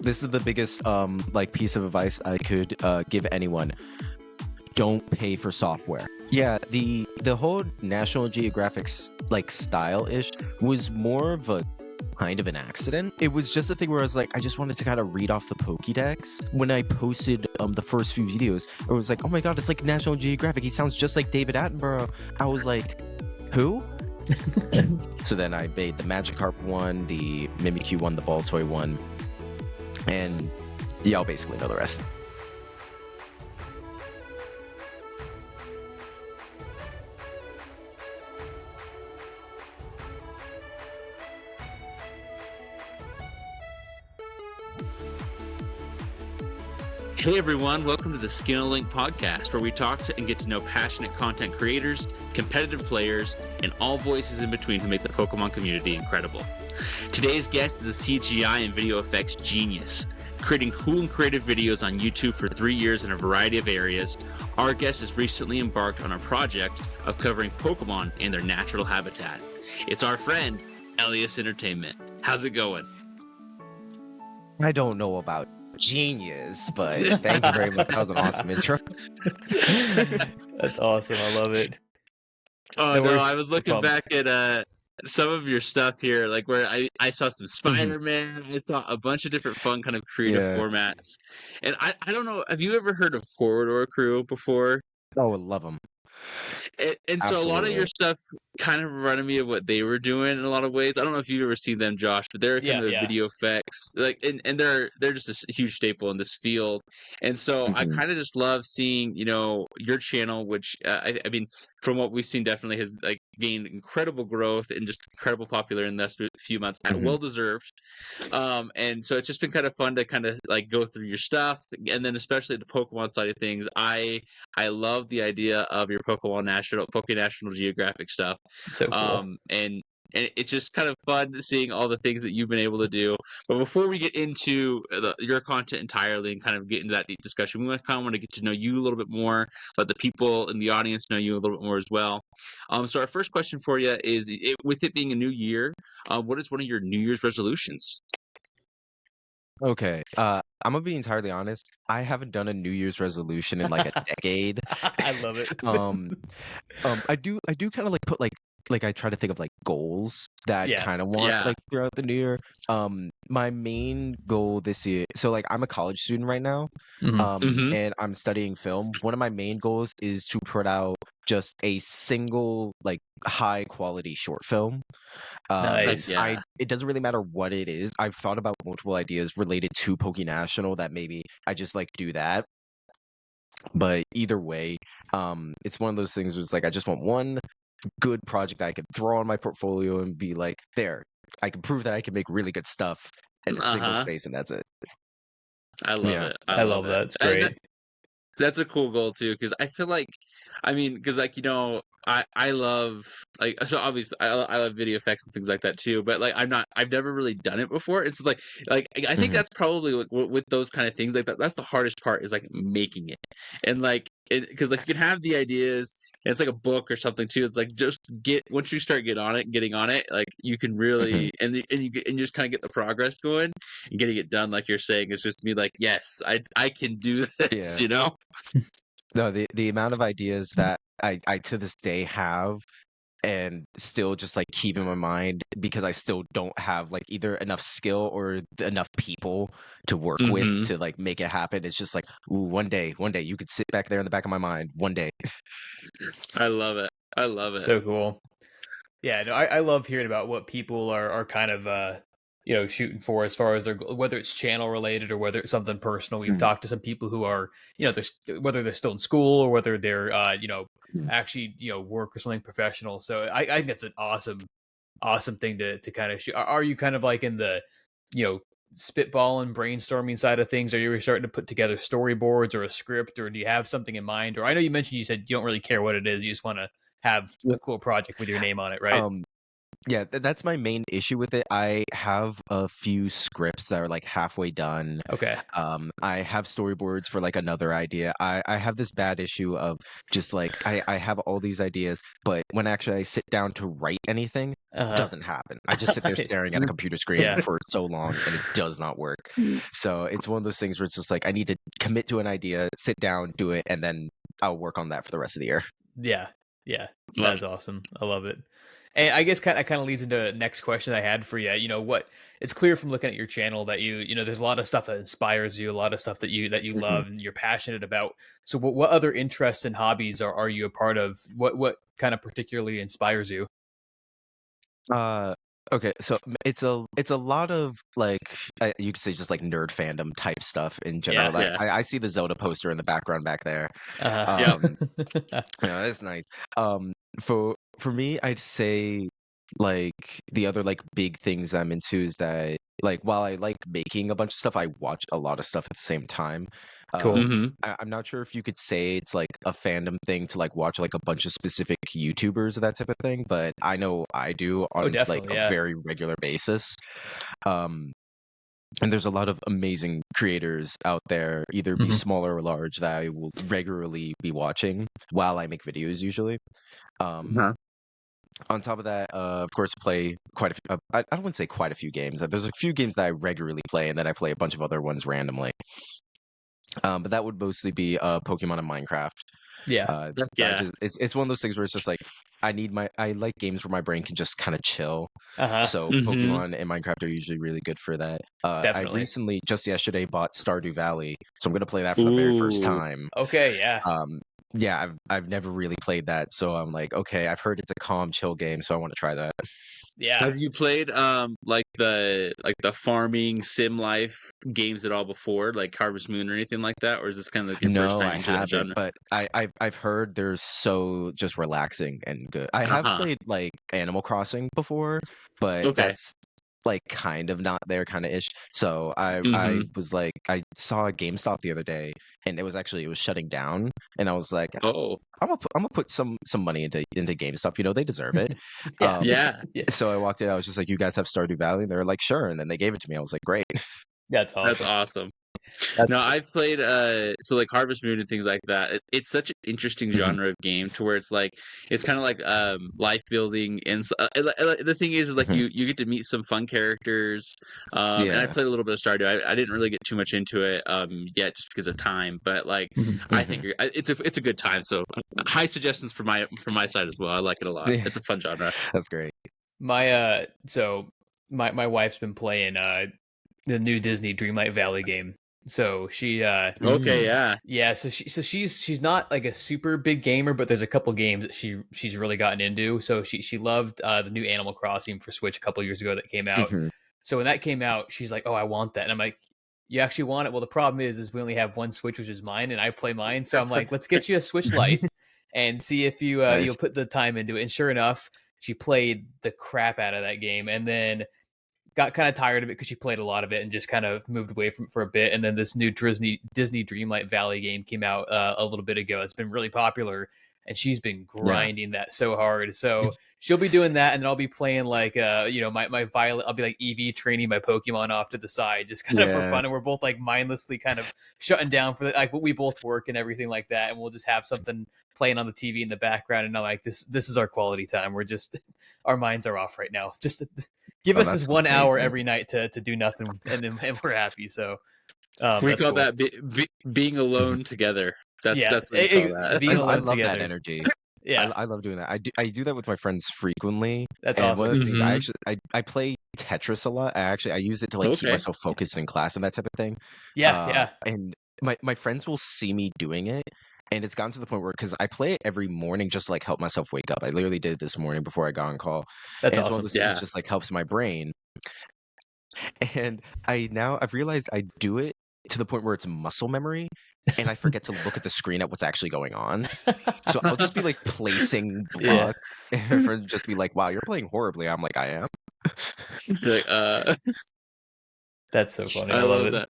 this is the biggest like piece of advice I could give anyone. Don't pay for software. Yeah, the whole National Geographic like style-ish was more of a kind of an accident. It was just a thing where I was like, I just wanted to kind of read off the Pokédex. When I posted the first few videos, it was like, oh my god, it's like National Geographic. He sounds just like David Attenborough. I was like, who? So then I made the Magikarp one, the Mimikyu one, the Baltoy one, and y'all basically know the rest. Hey everyone, welcome to the Skill Link podcast, where we talk to and get to know passionate content creators, competitive players, and all voices in between who make the Pokemon community incredible. Today's guest is a CGI and video effects genius, creating cool and creative videos on YouTube for 3 years in a variety of areas. Our guest has recently embarked on a project of covering Pokemon in their natural habitat. It's our friend, Elious Entertainment. How's it going? I don't know about genius, but thank you very much. That was an awesome intro. That's awesome. I love it. Oh no, I was looking back at some of your stuff here, like where I saw some Spider-Man, I saw a bunch of different fun kind of creative formats. And I don't know, have you ever heard of Corridor Crew before? Oh, I love them. And so a lot of your stuff kind of reminded me of what they were doing in a lot of ways. I don't know if you've ever seen them, Josh, but they're kind of video effects, like, and they're just a huge staple in this field. And so I kind of just love seeing, you know, your channel, which I mean, from what we've seen, definitely has like gained incredible growth and just incredible popularity in the last few months, and well deserved. And so it's just been kind of fun to kind of like go through your stuff, and then especially the Pokemon side of things. I love the idea of your Poké National Geographic stuff. So cool. And it's just kind of fun seeing all the things that you've been able to do. But before we get into your content entirely and kind of get into that deep discussion, we kind of want to get to know you a little bit more, let the people in the audience know you a little bit more as well. So our first question for you is, with it being a new year, what is one of your New Year's resolutions? Okay, I'm gonna be entirely honest. I haven't done a New Year's resolution in like a decade. I love it. I do kind of like put like I try to think of like goals that I kind of want like throughout the new year. My main goal this year, so like I'm a college student right now, and I'm studying film. One of my main goals is to put out just a single like high quality short film. Nice. It doesn't really matter what it is. I've thought about multiple ideas related to Poké National that maybe I just like do that. But either way, it's one of those things where it's like I just want one good project that I can throw on my portfolio and be like, there, I can prove that I can make really good stuff in a single space, and that's it. I love it. I love that. It's great. That's a cool goal too, because I feel like, I mean, because like, you know, I love, like, so obviously I love video effects and things like that too, but like I've never really done it before. It's like I think that's probably like with those kind of things like that's the hardest part, is like making it. And like because like you can have the ideas, and it's like a book or something too. It's like just once you start getting on it, like you can really and you just kind of get the progress going and getting it done. Like you're saying, it's just me like, yes, I can do this, you know. No, the amount of ideas that I to this day have and still just like keep in my mind, because I still don't have like either enough skill or enough people to work with to like make it happen. It's just like, ooh, one day you could sit back there in the back of my mind one day. I love it. I love it. So cool. Yeah, no, I love hearing about what people are kind of you know, shooting for as far as their, whether it's channel related or whether it's something personal. We've talked to some people who are, you know, whether they're still in school or whether they're you know, actually, you know, work or something professional. So I think that's an awesome thing to kind of shoot. Are you kind of like in the, you know, spitball and brainstorming side of things? Are you starting to put together storyboards or a script, or do you have something in mind? Or I know you mentioned, you said you don't really care what it is, you just want to have a cool project with your name on it, right? Yeah, that's my main issue with it. I have a few scripts that are like halfway done. Okay. I have storyboards for like another idea. I have this bad issue of just like I have all these ideas, but when actually I sit down to write anything, doesn't happen. I just sit there staring at a computer screen for so long and it does not work. So it's one of those things where it's just like I need to commit to an idea, sit down, do it, and then I'll work on that for the rest of the year. Yeah. That's awesome. I love it. And I guess that kind of leads into the next question I had for you. You know what? It's clear from looking at your channel that you know there's a lot of stuff that inspires you, a lot of stuff that you love and you're passionate about. So what other interests and hobbies are you a part of? What kind of particularly inspires you? Okay, so it's a lot of like you could say just like nerd fandom type stuff in general. Like I see the Zelda poster in the background back there. Yeah, that's nice. For me, I'd say like the other like big things I'm into is that like while I like making a bunch of stuff, I watch a lot of stuff at the same time. Cool. I'm not sure if you could say it's like a fandom thing to like watch like a bunch of specific YouTubers or that type of thing, but I know I do on like a very regular basis. And there's a lot of amazing creators out there, either be small or large, that I will regularly be watching while I make videos usually. On top of that, of course, play quite a few, I don't want to say quite a few games. There's a few games that I regularly play, and then I play a bunch of other ones randomly. But that would mostly be Pokemon and Minecraft. It's one of those things where it's just like I like games where my brain can just kind of chill. So Pokemon and Minecraft are usually really good for that. I recently, just yesterday, bought Stardew Valley, so I'm gonna play that for the very first time. Okay, yeah, I've never really played that, so I'm like, okay, I've heard it's a calm, chill game, so I want to try that. Yeah. Have you played like the farming sim life games at all before, like Harvest Moon or anything like that, or is this kind of like your first time into that genre? But I've heard they're so just relaxing and good. I have played like Animal Crossing before, but that's like kind of not there kind of ish. So I was like, I saw a GameStop the other day and it was shutting down, and I was like, I'm gonna put some money into GameStop, you know, they deserve it. So I walked in, I was just like, you guys have Stardew Valley? And they were like, sure, and then they gave it to me. I was like, great. That's awesome. No, I've played so like Harvest Moon and things like that. It's such an interesting genre of game to where it's kind of like life building, and the thing is like you get to meet some fun characters. And I played a little bit of Stardew. I didn't really get too much into it yet just because of time, but like I think it's a good time. So high suggestions from my side as well. I like it a lot. It's a fun genre. That's great. My my wife's been playing the new Disney Dreamlight Valley game. So she so she's not like a super big gamer, but there's a couple games that she's really gotten into. So she loved the new Animal Crossing for Switch a couple years ago that came out. So when that came out, she's like, oh, I want that. And I'm like, you actually want it? Well, the problem is we only have one Switch, which is mine, and I play mine. So I'm like, let's get you a Switch Lite and see if you you'll put the time into it. And sure enough, she played the crap out of that game, and then got kind of tired of it because she played a lot of it and just kind of moved away from it for a bit. And then this new Disney Dreamlight Valley game came out a little bit ago. It's been really popular, and she's been grinding that so hard. So she'll be doing that, and then I'll be playing like my Violet. I'll be like EV training my Pokemon off to the side, just kind of for fun. And we're both like mindlessly kind of shutting down for like we both work and everything like that, and we'll just have something playing on the TV in the background. And I'm like, this is our quality time. We're just our minds are off right now. Just give us this 1 hour every night to do nothing, and we're happy. So we call that being alone together. That's what we call that. Being alone I love together. that energy. Yeah, I love doing that. I do that with my friends frequently. That's and awesome. One of the things I play Tetris a lot. I use it to like keep myself focused in class and that type of thing. And my friends will see me doing it, and it's gotten to the point where because I play it every morning just to like help myself wake up. I literally did it this morning before I got on call. That's and awesome. One of those things just like helps my brain. And I've realized I do it to the point where it's muscle memory, and I forget to look at the screen at what's actually going on. So I'll just be like placing blocks, and my friend just be like, "Wow, you're playing horribly." I'm like, "I am." Like, That's so funny. I love it. That.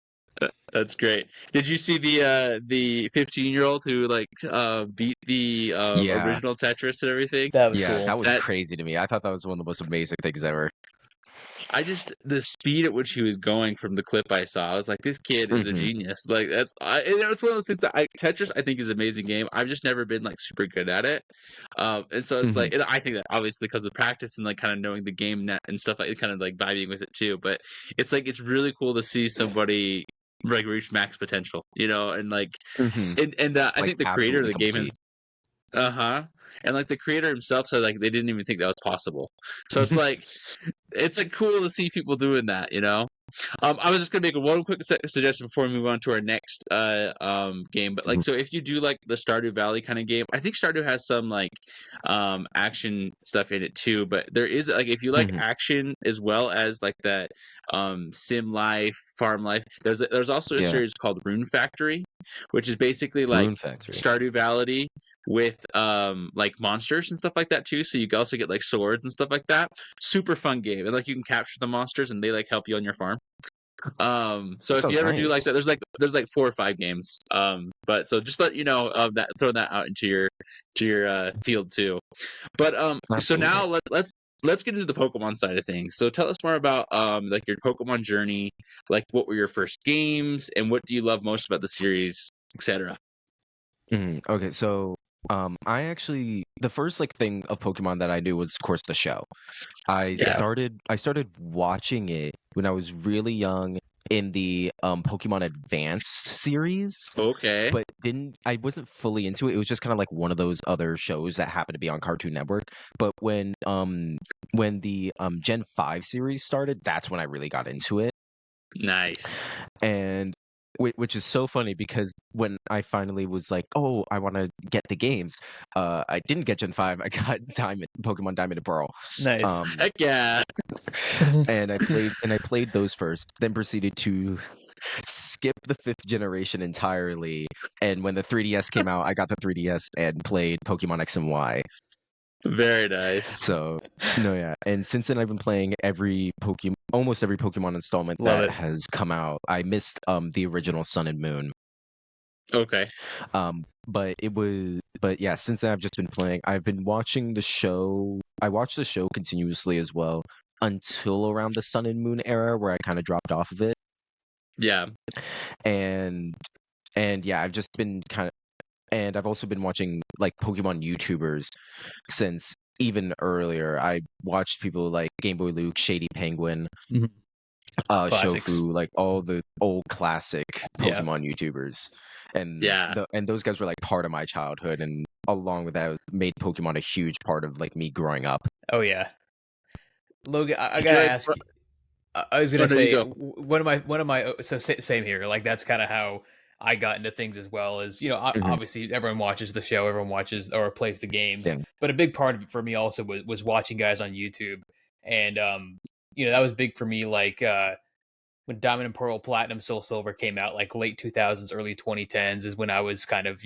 That's great. Did you see the 15-year-old who like beat the original Tetris and everything? That was Yeah, cool. that was crazy to me. I thought that was one of the most amazing things ever. The speed at which he was going from the clip I saw, I was like, this kid is a genius. Like and it was one of those things that Tetris I think is an amazing game. I've just never been like super good at it, and so it's like I think that obviously because of practice and like kind of knowing the game net and stuff, like kind of like vibing with it too. But it's like it's really cool to see somebody like reach max potential, you know, and like and I Like, think the creator of absolutely the game complete. and like the creator himself said like they didn't even think that was possible. So it's like cool to see people doing that, you know. I was just gonna make one quick suggestion before we move on to our next game. But like, so if you do like the Stardew Valley kind of game, I think Stardew has some like action stuff in it too. But there is like if you like action as well as like that sim life, farm life. There's also a series called Rune Factory, which is basically like Rune Factory. Stardew Valley with like monsters and stuff like that too. So you can also get like swords and stuff like that. Super fun game, and like you can capture the monsters and they like help you on your farm. So if you ever do like that, there's like 4 or 5 games. But so just let you know of that, throw that out into your field too. But so now let's get into the Pokemon side of things. So tell us more about like your Pokemon journey, like what were your first games and what do you love most about the series, etc. Okay, so I actually the first like thing of Pokemon that I knew was of course the show. I started watching it when I was really young in the Pokemon Advanced series. Okay. But I wasn't fully into it. It was just kind of like one of those other shows that happened to be on Cartoon Network. But when the Gen 5 series started, that's when I really got into it. Nice. And which is so funny because when I finally was like, "Oh, I want to get the games," I didn't get Gen 5. I got Pokemon Diamond and Pearl. Nice. Heck yeah. And I played those first, then proceeded to skip the 5th generation entirely. And when the 3DS came out, I got the 3DS and played Pokemon X and Y. Very nice. So no, yeah. And since then, I've been playing almost every Pokemon installment that has come out. I missed the original Sun and Moon. Okay. But yeah, since then I've just been playing. I've been watching the show. I watched the show continuously as well until around the Sun and Moon era, where I kind of dropped off of it. Yeah. And yeah, I've just been and I've also been watching like Pokemon YouTubers since even earlier. I watched people like Game Boy Luke, Shady Penguin, Shofu, like all the old classic Pokemon YouTubers. And and those guys were like part of my childhood, and along with that made Pokemon a huge part of like me growing up. Oh yeah. Logan, I gotta ask you, I was gonna say one of my so same here. Like that's kind of how I got into things as well. As you know, obviously everyone watches the show, everyone watches or plays the games, but a big part of it for me also was watching guys on YouTube, and you know that was big for me. Like when Diamond and Pearl, Platinum, Soul Silver came out, like late 2000s, early 2010s, is when I was kind of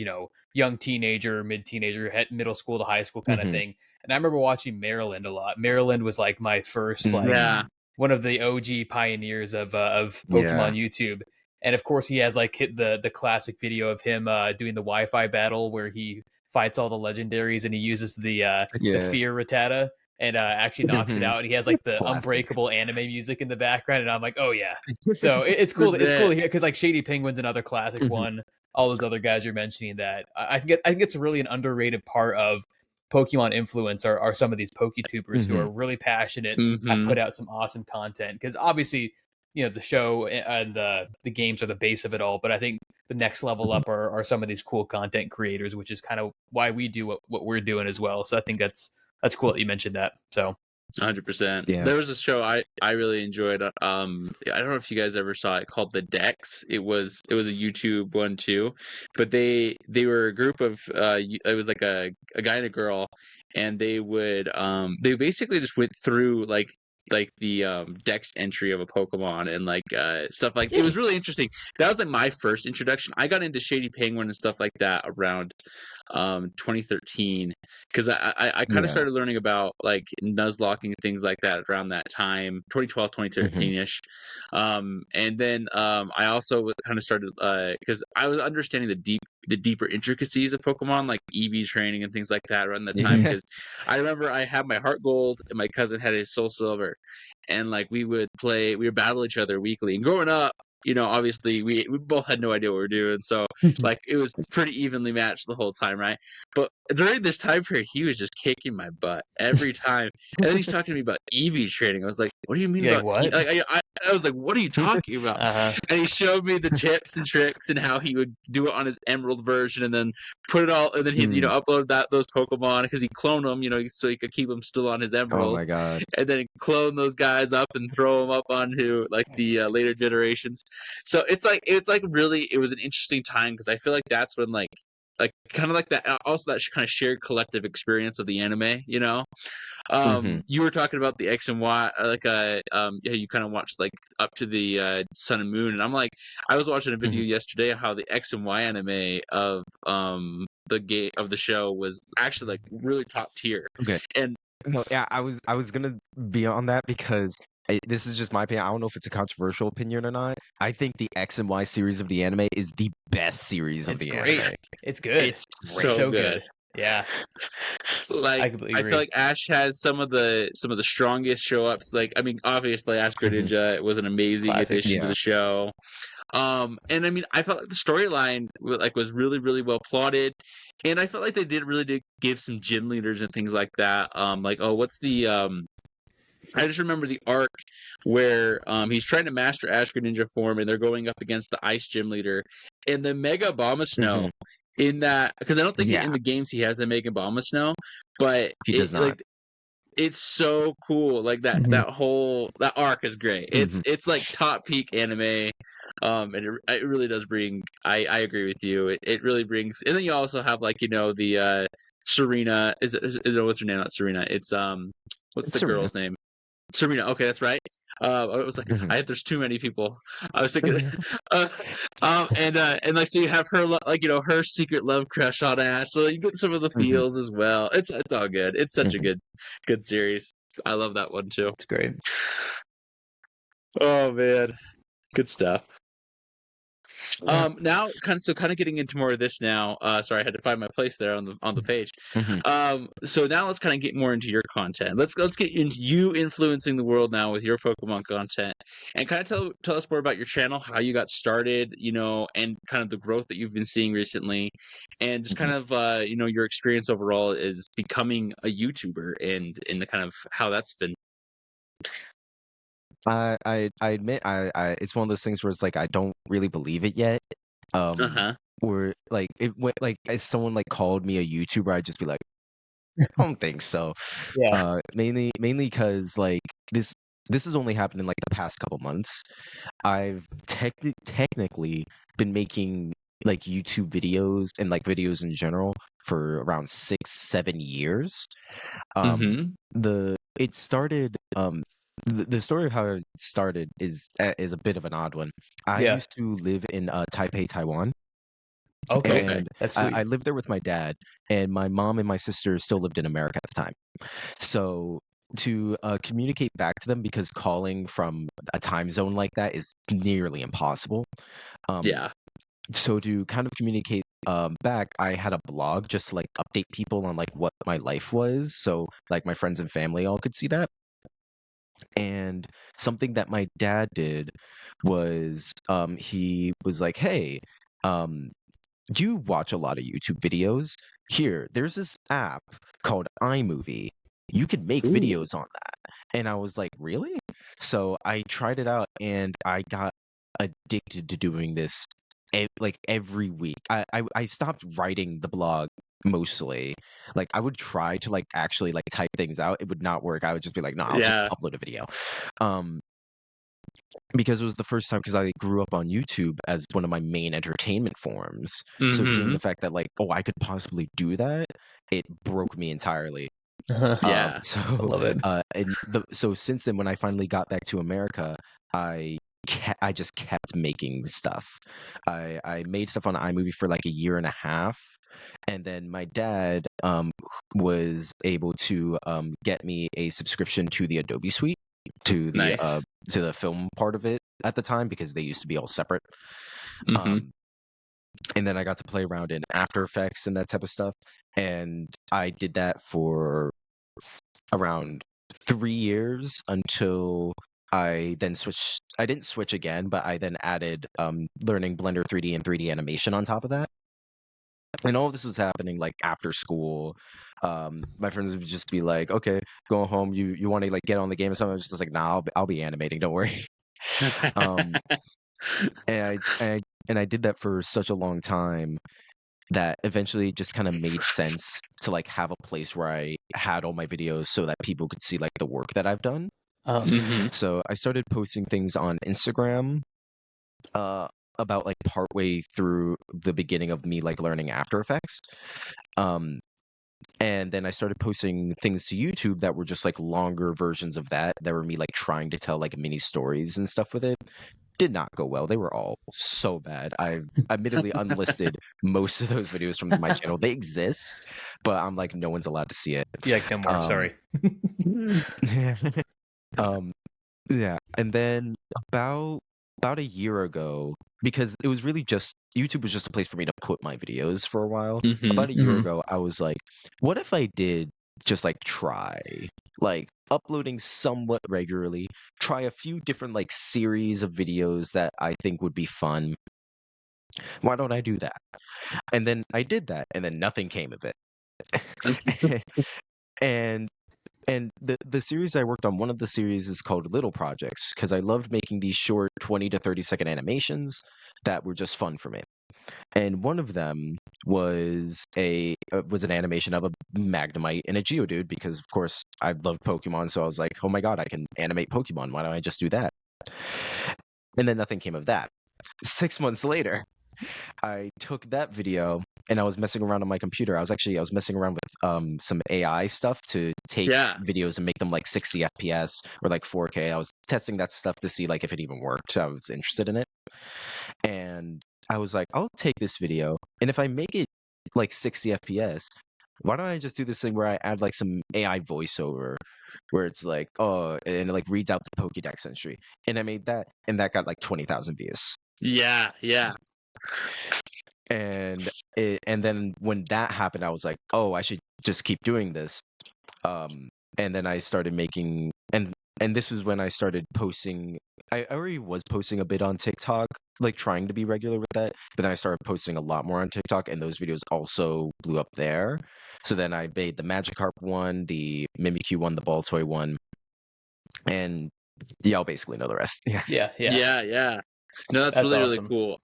young teenager, mid teenager, middle school to high school kind of thing. And I remember watching Maryland a lot. Maryland was like my first one of the OG pioneers of Pokemon YouTube. And of course, he has like hit the classic video of him doing the Wi-Fi battle where he fights all the legendaries and he uses the Fear Rattata and actually knocks it out. And he has like the Unbreakable anime music in the background, and I'm like, oh yeah. So it's cool. It's cool to hear because like Shady Penguin's another classic one. All those other guys you're mentioning that I think it's really an underrated part of Pokemon influence are some of these PokeTubers who are really passionate and put out some awesome content. Because obviously, the show and the games are the base of it all, but I think the next level up are some of these cool content creators, which is kind of why we do what we're doing as well. So I think that's cool that you mentioned that. So 100%. There was a show I really enjoyed. I don't know if you guys ever saw it, called The Decks. It was a YouTube one too, but they were a group of it was like a guy and a girl, and they would they basically just went through like dex entry of a Pokemon and stuff like it was really interesting. That was like my first introduction. I got into Shady Penguin and stuff like that around 2013 because I kind of started learning about like Nuzlocke and things like that around that time, 2012 2013ish. And then I also kind of started because I was understanding the deeper intricacies of Pokemon, like EV training and things like that around that time. Because I remember I had my Heart Gold and my cousin had his Soul Silver, and like we would battle each other weekly. And growing up, obviously we both had no idea what we were doing, so like it was pretty evenly matched the whole time, right? But during this time period, he was just kicking my butt every time. And then he's talking to me about EV training. I was like, "What do you mean about what?" I was like, "What are you talking about?" And he showed me the tips and tricks and how he would do it on his Emerald version, and then put it all, and then he'd upload those Pokemon because he cloned them, so he could keep them still on his Emerald. Oh my god! And then clone those guys up and throw them up onto like the later generations. So it's like really, it was an interesting time because I feel like that's when like kind of like that, also that kind of shared collective experience of the anime. You were talking about the X and Y, you kind of watched like up to the Sun and Moon, and I'm like, I was watching a video yesterday of how the X and Y anime of the show was actually like really top tier. Okay. And no, yeah, I was gonna be on that because this is just my opinion. I don't know if it's a controversial opinion or not. I think the X and Y series of the anime is the best series of the anime. It's good. It's so good. Yeah. Like I feel like Ash has some of the strongest show ups. Like, I mean, obviously Ash Greninja was an amazing addition to the show. And I mean, I felt like the storyline was really, really well plotted, and I felt like they did give some gym leaders and things like that. What's the I just remember the arc where he's trying to master Ash Greninja form, and they're going up against the Ice Gym Leader, and the Mega Abomasnow in that, because I don't think in the games he has a Mega Abomasnow, but he does not. Like, it's so cool. Like that that arc is great. It's like top peak anime, and it really does bring. I agree with you. It really brings. And then you also have the Serena. Is it what's her name? Not Serena. It's what's the Serena. girl's name? Serena. Okay, that's right. I was like, there's too many people. I was thinking, and like, so you have her, her secret love crush on Ash. So you get some of the feels as well. It's all good. It's such a good series. I love that one too. It's great. Oh man, good stuff. Now kind of getting into more of this now. Sorry, I had to find my place there on the page. So now let's kind of get more into your content. Let's get into you influencing the world now with your Pokemon content, and kind of tell us more about your channel, how you got started, and kind of the growth that you've been seeing recently, and just kind of your experience overall is becoming a YouTuber and the kind of how that's been. I admit it's one of those things where it's like I don't really believe it yet. Or like it went like if someone like called me a YouTuber, I'd just be like, I don't think so. Yeah. Mainly because like this has only happened in like the past couple months. I've technically been making like YouTube videos and like videos in general for around 6-7 years. It started the story of how it started is a bit of an odd one. I used to live in Taipei, Taiwan. Okay, that's sweet. I lived there with my dad, and my mom and my sister still lived in America at the time. So to communicate back to them, because calling from a time zone like that is nearly impossible. So to kind of communicate back, I had a blog just to like update people on like what my life was, so like my friends and family all could see that. And something that my dad did was he was like, hey, do you watch a lot of YouTube videos? Here, there's this app called iMovie. You can make videos on that. And I was like, really? So I tried it out, and I got addicted to doing this like every week. I stopped writing the blog mostly. Like I would try to like actually like type things out. It would not work. I would just be like, no, I'll just upload a video. Because it was the first time, because I grew up on YouTube as one of my main entertainment forms. So seeing the fact that like, oh, I could possibly do that, it broke me entirely. Yeah. So I love it. So since then, when I finally got back to America, I I just kept making stuff. I made stuff on iMovie for like a year and a half, and then my dad was able to get me a subscription to the Adobe Suite, Nice. to the film part of it at the time, because they used to be all separate. Mm-hmm. And then I got to play around in After Effects and that type of stuff, and I did that for around 3 years until I then switched. I didn't switch again, but I then added learning Blender 3D and 3D animation on top of that. And all of this was happening like after school. My friends would just be like, "Okay, go home. You want to like get on the game or something?" I was just like, "Nah, I'll be animating. Don't worry." um, and I did that for such a long time that eventually it just kind of made sense to like have a place where I had all my videos so that people could see like the work that I've done. Mm-hmm. So I started posting things on Instagram uh about like partway through the beginning of me like learning After Effects. Um and then I started posting things to YouTube that were just like longer versions of that were me like trying to tell like mini stories and stuff with it. Did not go well. They were all so bad. I admittedly unlisted most of those videos from my channel. They exist, but I'm like, no one's allowed to see it. Yeah, no more. Sorry. um, yeah, and then about a year ago, because it was really just YouTube was just a place for me to put my videos for a while. Mm-hmm. About a year ago, I was like, what if I did just like try like uploading somewhat regularly, try a few different like series of videos that I think would be fun. Why don't I do that? And then I did that, and then nothing came of it. and the series I worked on, one of the series is called Little Projects, because I loved making these short 20 to 30-second animations that were just fun for me. And one of them was an animation of a Magnemite and a Geodude, because of course I loved Pokemon, so I was like, oh my god, I can animate Pokemon. Why don't I just do that? And then nothing came of that. 6 months later, I took that video and I was messing around on my computer. I was messing around with some AI stuff to take videos and make them like 60 FPS or like 4K. I was testing that stuff to see like if it even worked. I was interested in it. And I was like, I'll take this video, and if I make it like 60 FPS, why don't I just do this thing where I add like some AI voiceover where it's like, oh, and it like reads out the Pokédex entry. And I made that, and that got like 20,000 views. Yeah. And then when that happened, I was like, oh, I should just keep doing this. And then I started making, and this was when I started posting. I already was posting a bit on TikTok, like trying to be regular with that, but then I started posting a lot more on TikTok, and those videos also blew up there. So then I made the Magikarp one, the Mimikyu one, the Baltoy one, and y'all basically know the rest. Yeah. No, that's really awesome. really cool.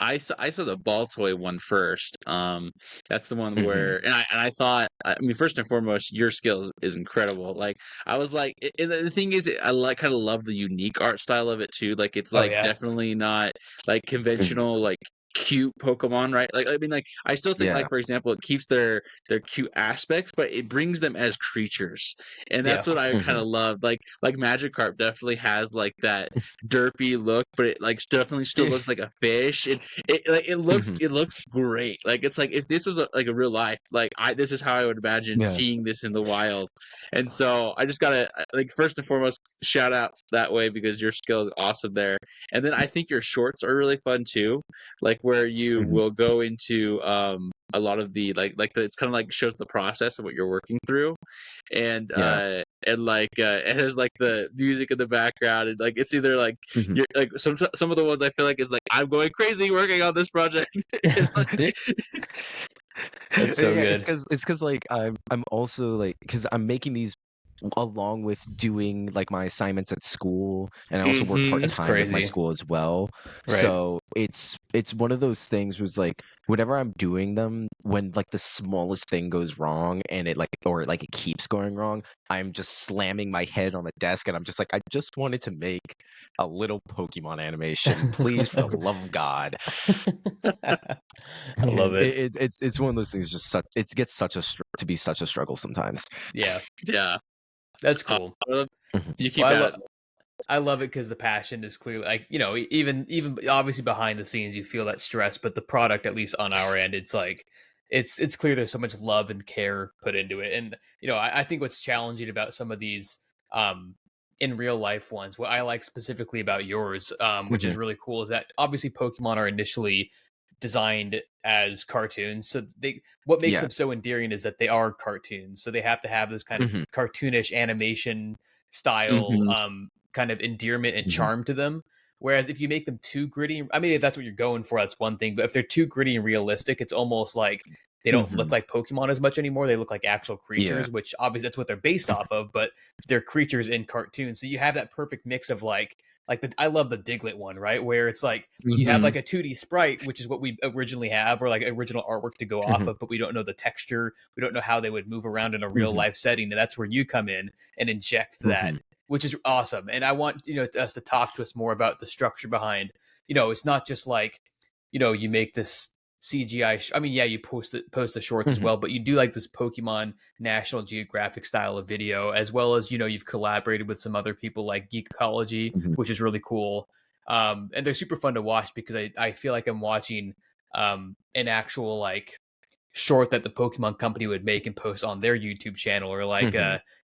I saw the Baltoy one first. That's the one where, and I thought, I mean, first and foremost, your skill is incredible. Like, I was like, and the thing is, I like kind of love the unique art style of it too. Like, it's like definitely not like conventional, like cute Pokemon, right? Like, I mean, like, I still think, like, for example, it keeps their cute aspects, but it brings them as creatures, and that's what I kind of loved. Like Magikarp definitely has like that derpy look, but it like definitely still looks like a fish, and it looks great. Like, it's like if this was like a real life, like this is how I would imagine seeing this in the wild. And so I just gotta, like, first and foremost, shout outs that way, because your skill is awesome there. And then I think your shorts are really fun too, like where you will go into a lot of the it's kind of like shows the process of what you're working through, and like it has like the music in the background, and like it's either like you're like some of the ones I feel like is like I'm going crazy working on this project. That's so good. It's because like I'm also like, because I'm making these along with doing like my assignments at school, and I also work That's part-time with my crazy. school as well. Right. So it's one of those things was like whenever I'm doing them, when like the smallest thing goes wrong and it like or like it keeps going wrong, I'm just slamming my head on the desk and I'm just like, I just wanted to make a little Pokemon animation, please, for the love of God. I love it. It's one of those things. Just such it gets such a to be such a struggle sometimes. Yeah, Yeah, that's cool. You keep at it. I love it because the passion is clearly like, you know, even obviously behind the scenes you feel that stress, but the product, at least on our end, it's like it's clear there's so much love and care put into it. And you know, I think what's challenging about some of these in real life ones, what I like specifically about yours, which is really cool, is that obviously Pokemon are initially designed as cartoons. So what makes them so endearing is that they are cartoons. So they have to have this kind of cartoonish animation style kind of endearment and charm to them. Whereas if you make them too gritty, I mean, if that's what you're going for, that's one thing. But if they're too gritty and realistic, it's almost like they don't look like Pokemon as much anymore. They look like actual creatures, which obviously that's what they're based off of, but they're creatures in cartoons. So you have that perfect mix of like I love the Diglett one, right? Where it's like you have like a 2D sprite, which is what we originally have, or like original artwork to go off of, but we don't know the texture. We don't know how they would move around in a real life setting. And that's where you come in and inject that, which is awesome. And I want, you know, us to talk to us more about the structure behind, you know, it's not just like, you know, you make this CGI. I mean, yeah, you post the shorts as well, but you do like this Pokemon National Geographic style of video, as well as, you know, you've collaborated with some other people like Geek Ecology, which is really cool. And they're super fun to watch because I feel like I'm watching an actual like short that the Pokemon company would make and post on their YouTube channel, or like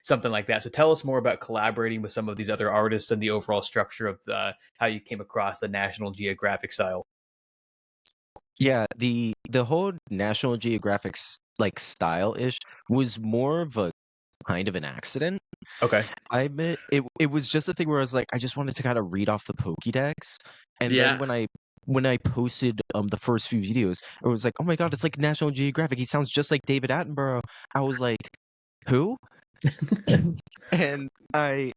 something like that. So tell us more about collaborating with some of these other artists and the overall structure of how you came across the National Geographic style. Yeah, the whole National Geographic like style-ish was more of a kind of an accident. Okay. I admit it was just a thing where I was like, I just wanted to kind of read off the Pokédex. And then when I posted the first few videos, it was like, oh my God, it's like National Geographic. He sounds just like David Attenborough. I was like, who? And I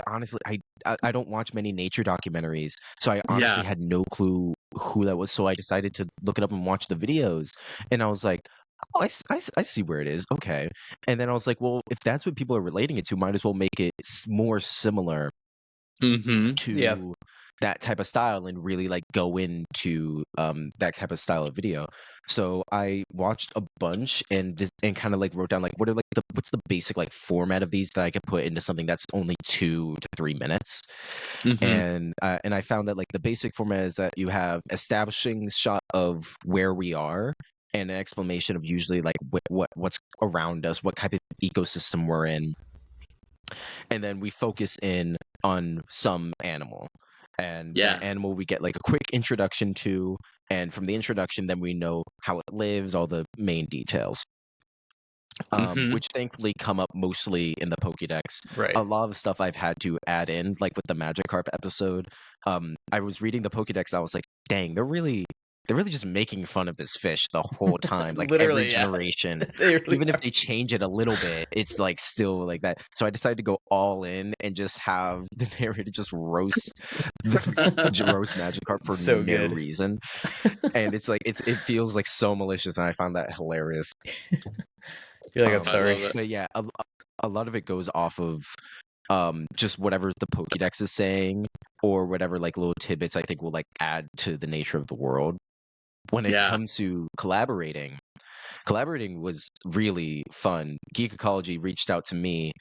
honestly I don't watch many nature documentaries, so I honestly had no clue who that was. So I decided to look it up and watch the videos, and I was like, oh, I see where it is. Okay, and then I was like, well, if that's what people are relating it to, might as well make it more similar to that type of style and really like go into that type of style of video. So I watched a bunch and kind of like wrote down like what's the basic like format of these that I could put into something that's only 2 to 3 minutes. And I found that like the basic format is that you have establishing shot of where we are and an explanation of usually like what's around us, what type of ecosystem we're in, and then we focus in on some animal, and that animal we get like a quick introduction to, and from the introduction then we know how it lives, all the main details, which thankfully come up mostly in the Pokédex. Right. A lot of the stuff I've had to add in, like with the Magikarp episode, I was reading the Pokédex, I was like, dang, they're really just making fun of this fish the whole time, like every generation. Even if they change it a little bit, it's like still like that. So I decided to go all in and just have the narrator just roast Magikarp for no reason. And it's like it feels like so malicious, and I found that hilarious. You're like, I'm sorry. But yeah, a lot of it goes off of just whatever the Pokédex is saying, or whatever like little tidbits I think will like add to the nature of the world. When it comes to collaborating was really fun. Geek Ecology reached out to me.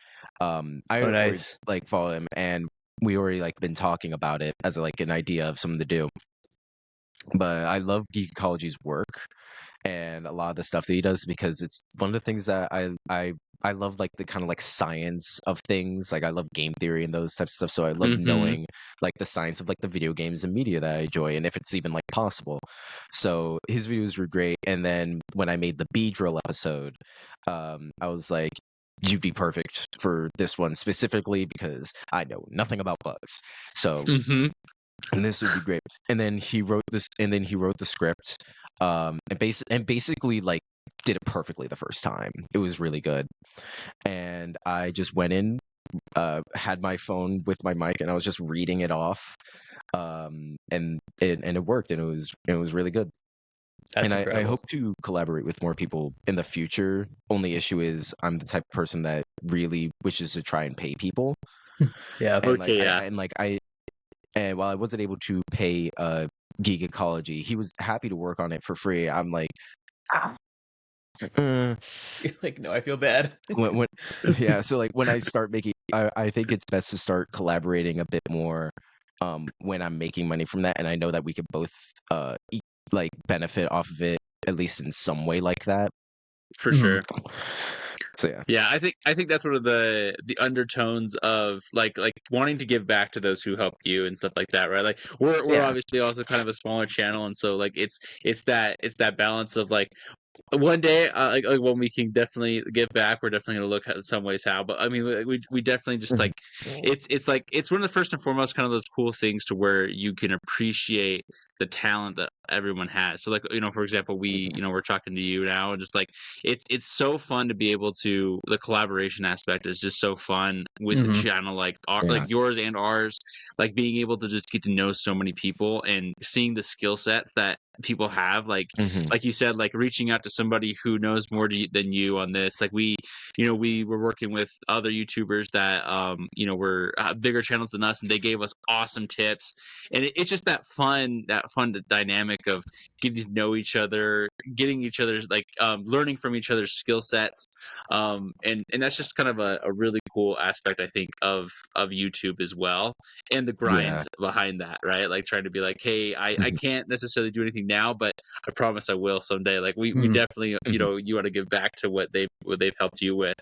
I already like follow him, and we already like been talking about it as like an idea of something to do. But I love Geek Ecology's work and a lot of the stuff that he does, because it's one of the things that I love, like the kind of like science of things. Like I love game theory and those types of stuff. So I love knowing like the science of like the video games and media that I enjoy, and if it's even like possible. So his videos were great. And then when I made the Beedrill episode, I was like, you'd be perfect for this one specifically because I know nothing about bugs. So and this would be great. And then he wrote the script, and basically like did it perfectly the first time. It was really good. And I just went in, had my phone with my mic, and I was just reading it off. And it worked, and it was really good. That's and I incredible. hope to collaborate with more people in the future. Only issue is I'm the type of person that really wishes to try and pay people. Yeah. And like Okay, I yeah. and like I and while I wasn't able to pay Geek Ecology, he was happy to work on it for free. I'm like, ah, You're like, no, I feel bad. when yeah, so like when I start making, I think it's best to start collaborating a bit more when I'm making money from that, and I know that we could both like benefit off of it at least in some way like that. For sure. So yeah. Yeah, I think that's one of the undertones of like wanting to give back to those who helped you and stuff like that, right? Like we're Yeah. obviously also kind of a smaller channel, and so like it's that balance of like one day, like when we can definitely give back, we're definitely going to look at some ways how. But I mean, we definitely just like it's like it's one of the first and foremost kind of those cool things to where you can appreciate the talent that everyone has. So like for example, we're talking to you now, and just like it's so fun to be able to the collaboration aspect is just so fun with the channel like like yours and ours, like being able to just get to know so many people and seeing the skill sets that people have, like you said, like reaching out to somebody who knows more than you on this. Like we were working with other YouTubers that were bigger channels than us, and they gave us awesome tips, and it's just that fun dynamic of getting to know each other, getting each other's like learning from each other's skill sets, and that's just kind of a really cool aspect, I think, of YouTube as well, and the grind behind that, right? Like trying to be like, hey, I can't necessarily do anything now, but I promise I will someday. Like we definitely, you want to give back to what they've helped you with.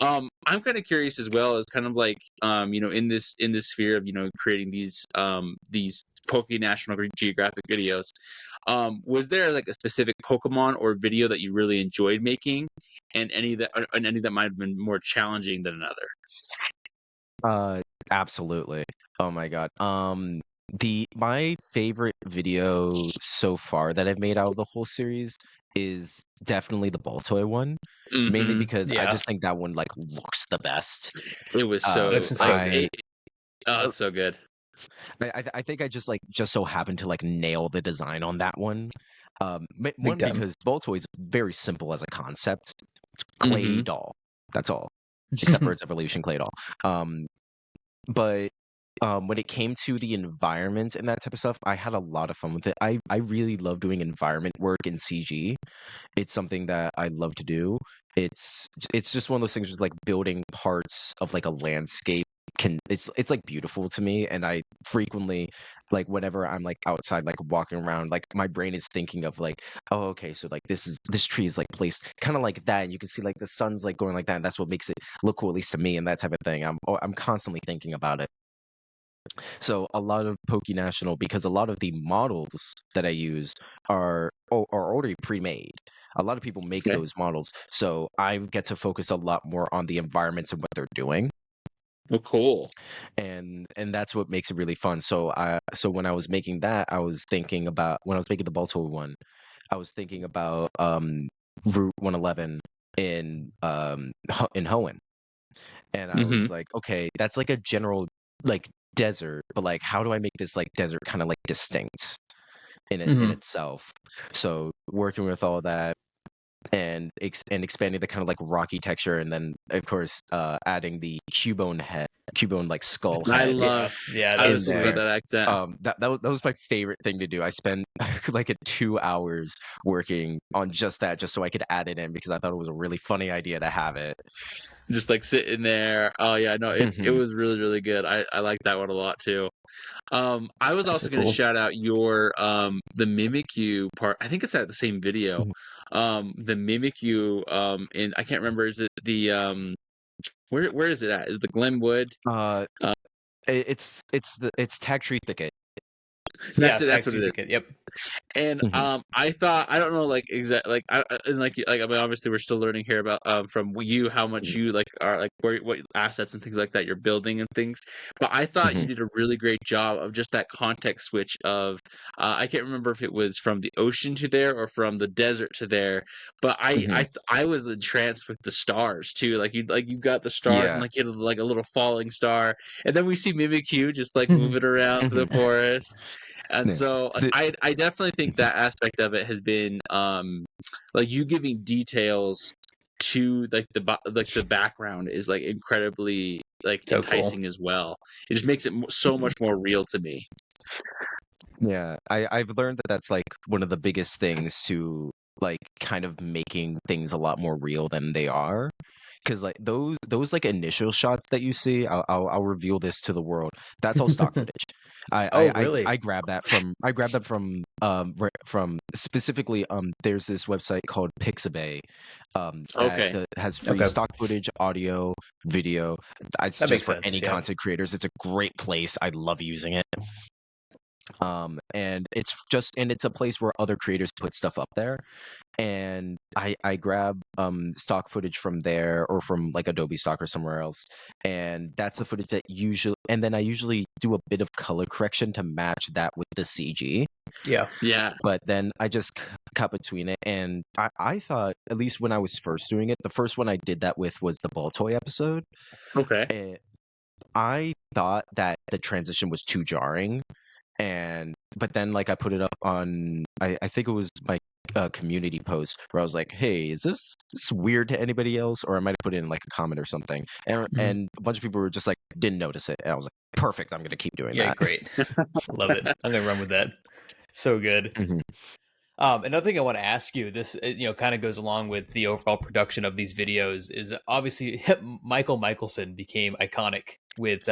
I'm kind of curious as well as kind of like, in this sphere of, creating these National Geographic videos. Was there like a specific Pokemon or video that you really enjoyed making, and any that might have been more challenging than another? Absolutely. Oh my god. My favorite video so far that I've made out of the whole series is definitely the Baltoy one. Mainly because I just think that one like looks the best. It was so It's so good. it's so good. I think I just so happened to like nail the design on that one. One because Baltoy is very simple as a concept. It's clay doll. That's all. Except for its evolution clay doll. But when it came to the environment and that type of stuff, I had a lot of fun with it. I really love doing environment work in CG. It's something that I love to do. It's just one of those things, just like building parts of like a landscape it's like beautiful to me, and I frequently, like whenever I'm like outside like walking around, like my brain is thinking of like, oh okay, so like this tree is like placed kind of like that, and you can see like the sun's like going like that, and that's what makes it look cool, at least to me, and that type of thing. I'm constantly thinking about it. So a lot of National, because a lot of the models that I use are already pre-made. A lot of people make those models, so I get to focus a lot more on the environments and what they're doing. Oh, cool. And that's what makes it really fun. So when I was making that, I was thinking about, when I was making the Baltimore one, I was thinking about Route 111 in Hoenn. And I was like, okay, that's like a general like desert, but like how do I make this like desert kind of like distinct in itself? So working with all that and expanding the kind of like rocky texture, and then of course adding the cubone like skull head. I love that was sweet. that accent. That was my favorite thing to do. I spent like 2 hours working on just that, just so I could add it in, because I thought it was a really funny idea to have it just like sitting there. Oh yeah, no, it was really, really good. I like that one a lot too. I was also going to shout out your the Mimikyu part. I think it's at the same video. The Mimikyu and I can't remember, is it the where is it at? Is it the Glenwood? It's Tag Tree Thicket. That's what it is. Yep. And I thought, I don't know, like exact like and like I mean, obviously we're still learning here about from you how much you like are like what assets and things like that you're building and things. But I thought you did a really great job of just that context switch of I can't remember if it was from the ocean to there or from the desert to there, but I was entranced with the stars too. Like you got the stars and Yeah. like you had like a little falling star, and then we see Mimikyu just like moving around the forest. And Yeah. so I definitely think that aspect of it has been like you giving details to like the background is like incredibly like So enticing cool. as well. It just makes it so much more real to me. Yeah, I've learned that that's like one of the biggest things to like kind of making things a lot more real than they are. Because like those like initial shots that you see, I'll reveal this to the world. That's all stock footage. Oh, really? I grabbed that from from specifically there's this website called Pixabay that Okay. has free stock footage, audio, video. It's That just makes for sense. any Yeah. content creators. It's a great place. I love using it. And it's a place where other creators put stuff up there, and I grab stock footage from there or from like Adobe Stock or somewhere else, and that's the footage that usually, and then I usually do a bit of color correction to match that with the CG. Yeah. But then I just cut between it, and I thought, at least when I was first doing it, the first one I did that with was the ball toy episode. Okay. And I thought that the transition was too jarring, but then like I put it up on I think it was my community post where I was like, hey, is this weird to anybody else, or I might have put in like a comment or something, and a bunch of people were just like didn't notice it, and I was like, perfect, I'm gonna keep doing that. Great. Love it. I'm gonna run with that. So good. Another thing I want to ask you, this kind of goes along with the overall production of these videos, is obviously Michael Michelson became iconic with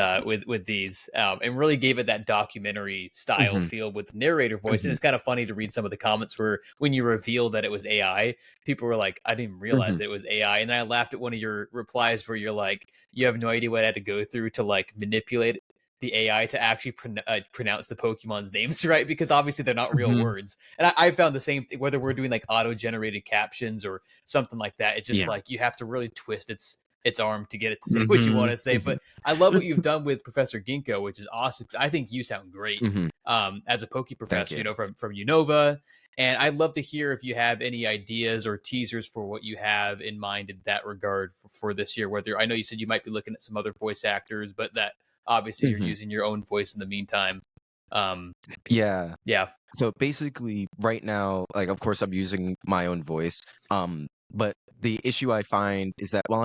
these, and really gave it that documentary style feel with narrator voice. And it's kind of funny to read some of the comments where when you reveal that it was AI, people were like, I didn't realize it was AI. And then I laughed at one of your replies where you're like, you have no idea what I had to go through to like manipulate the AI to actually pronounce the Pokemon's names right, because obviously they're not real words. And I found the same thing, whether we're doing like auto-generated captions or something like that. It's just like you have to really twist its arm to get it to say what you want to say. But I love what you've done with Professor Ginkgo, which is awesome. I think you sound great as a Poke Professor, from Unova. And I'd love to hear if you have any ideas or teasers for what you have in mind in that regard for this year. Whether, I know you said you might be looking at some other voice actors, but that obviously you're using your own voice in the meantime. Yeah. Yeah. So basically, right now, like, of course, I'm using my own voice. But the issue I find is that while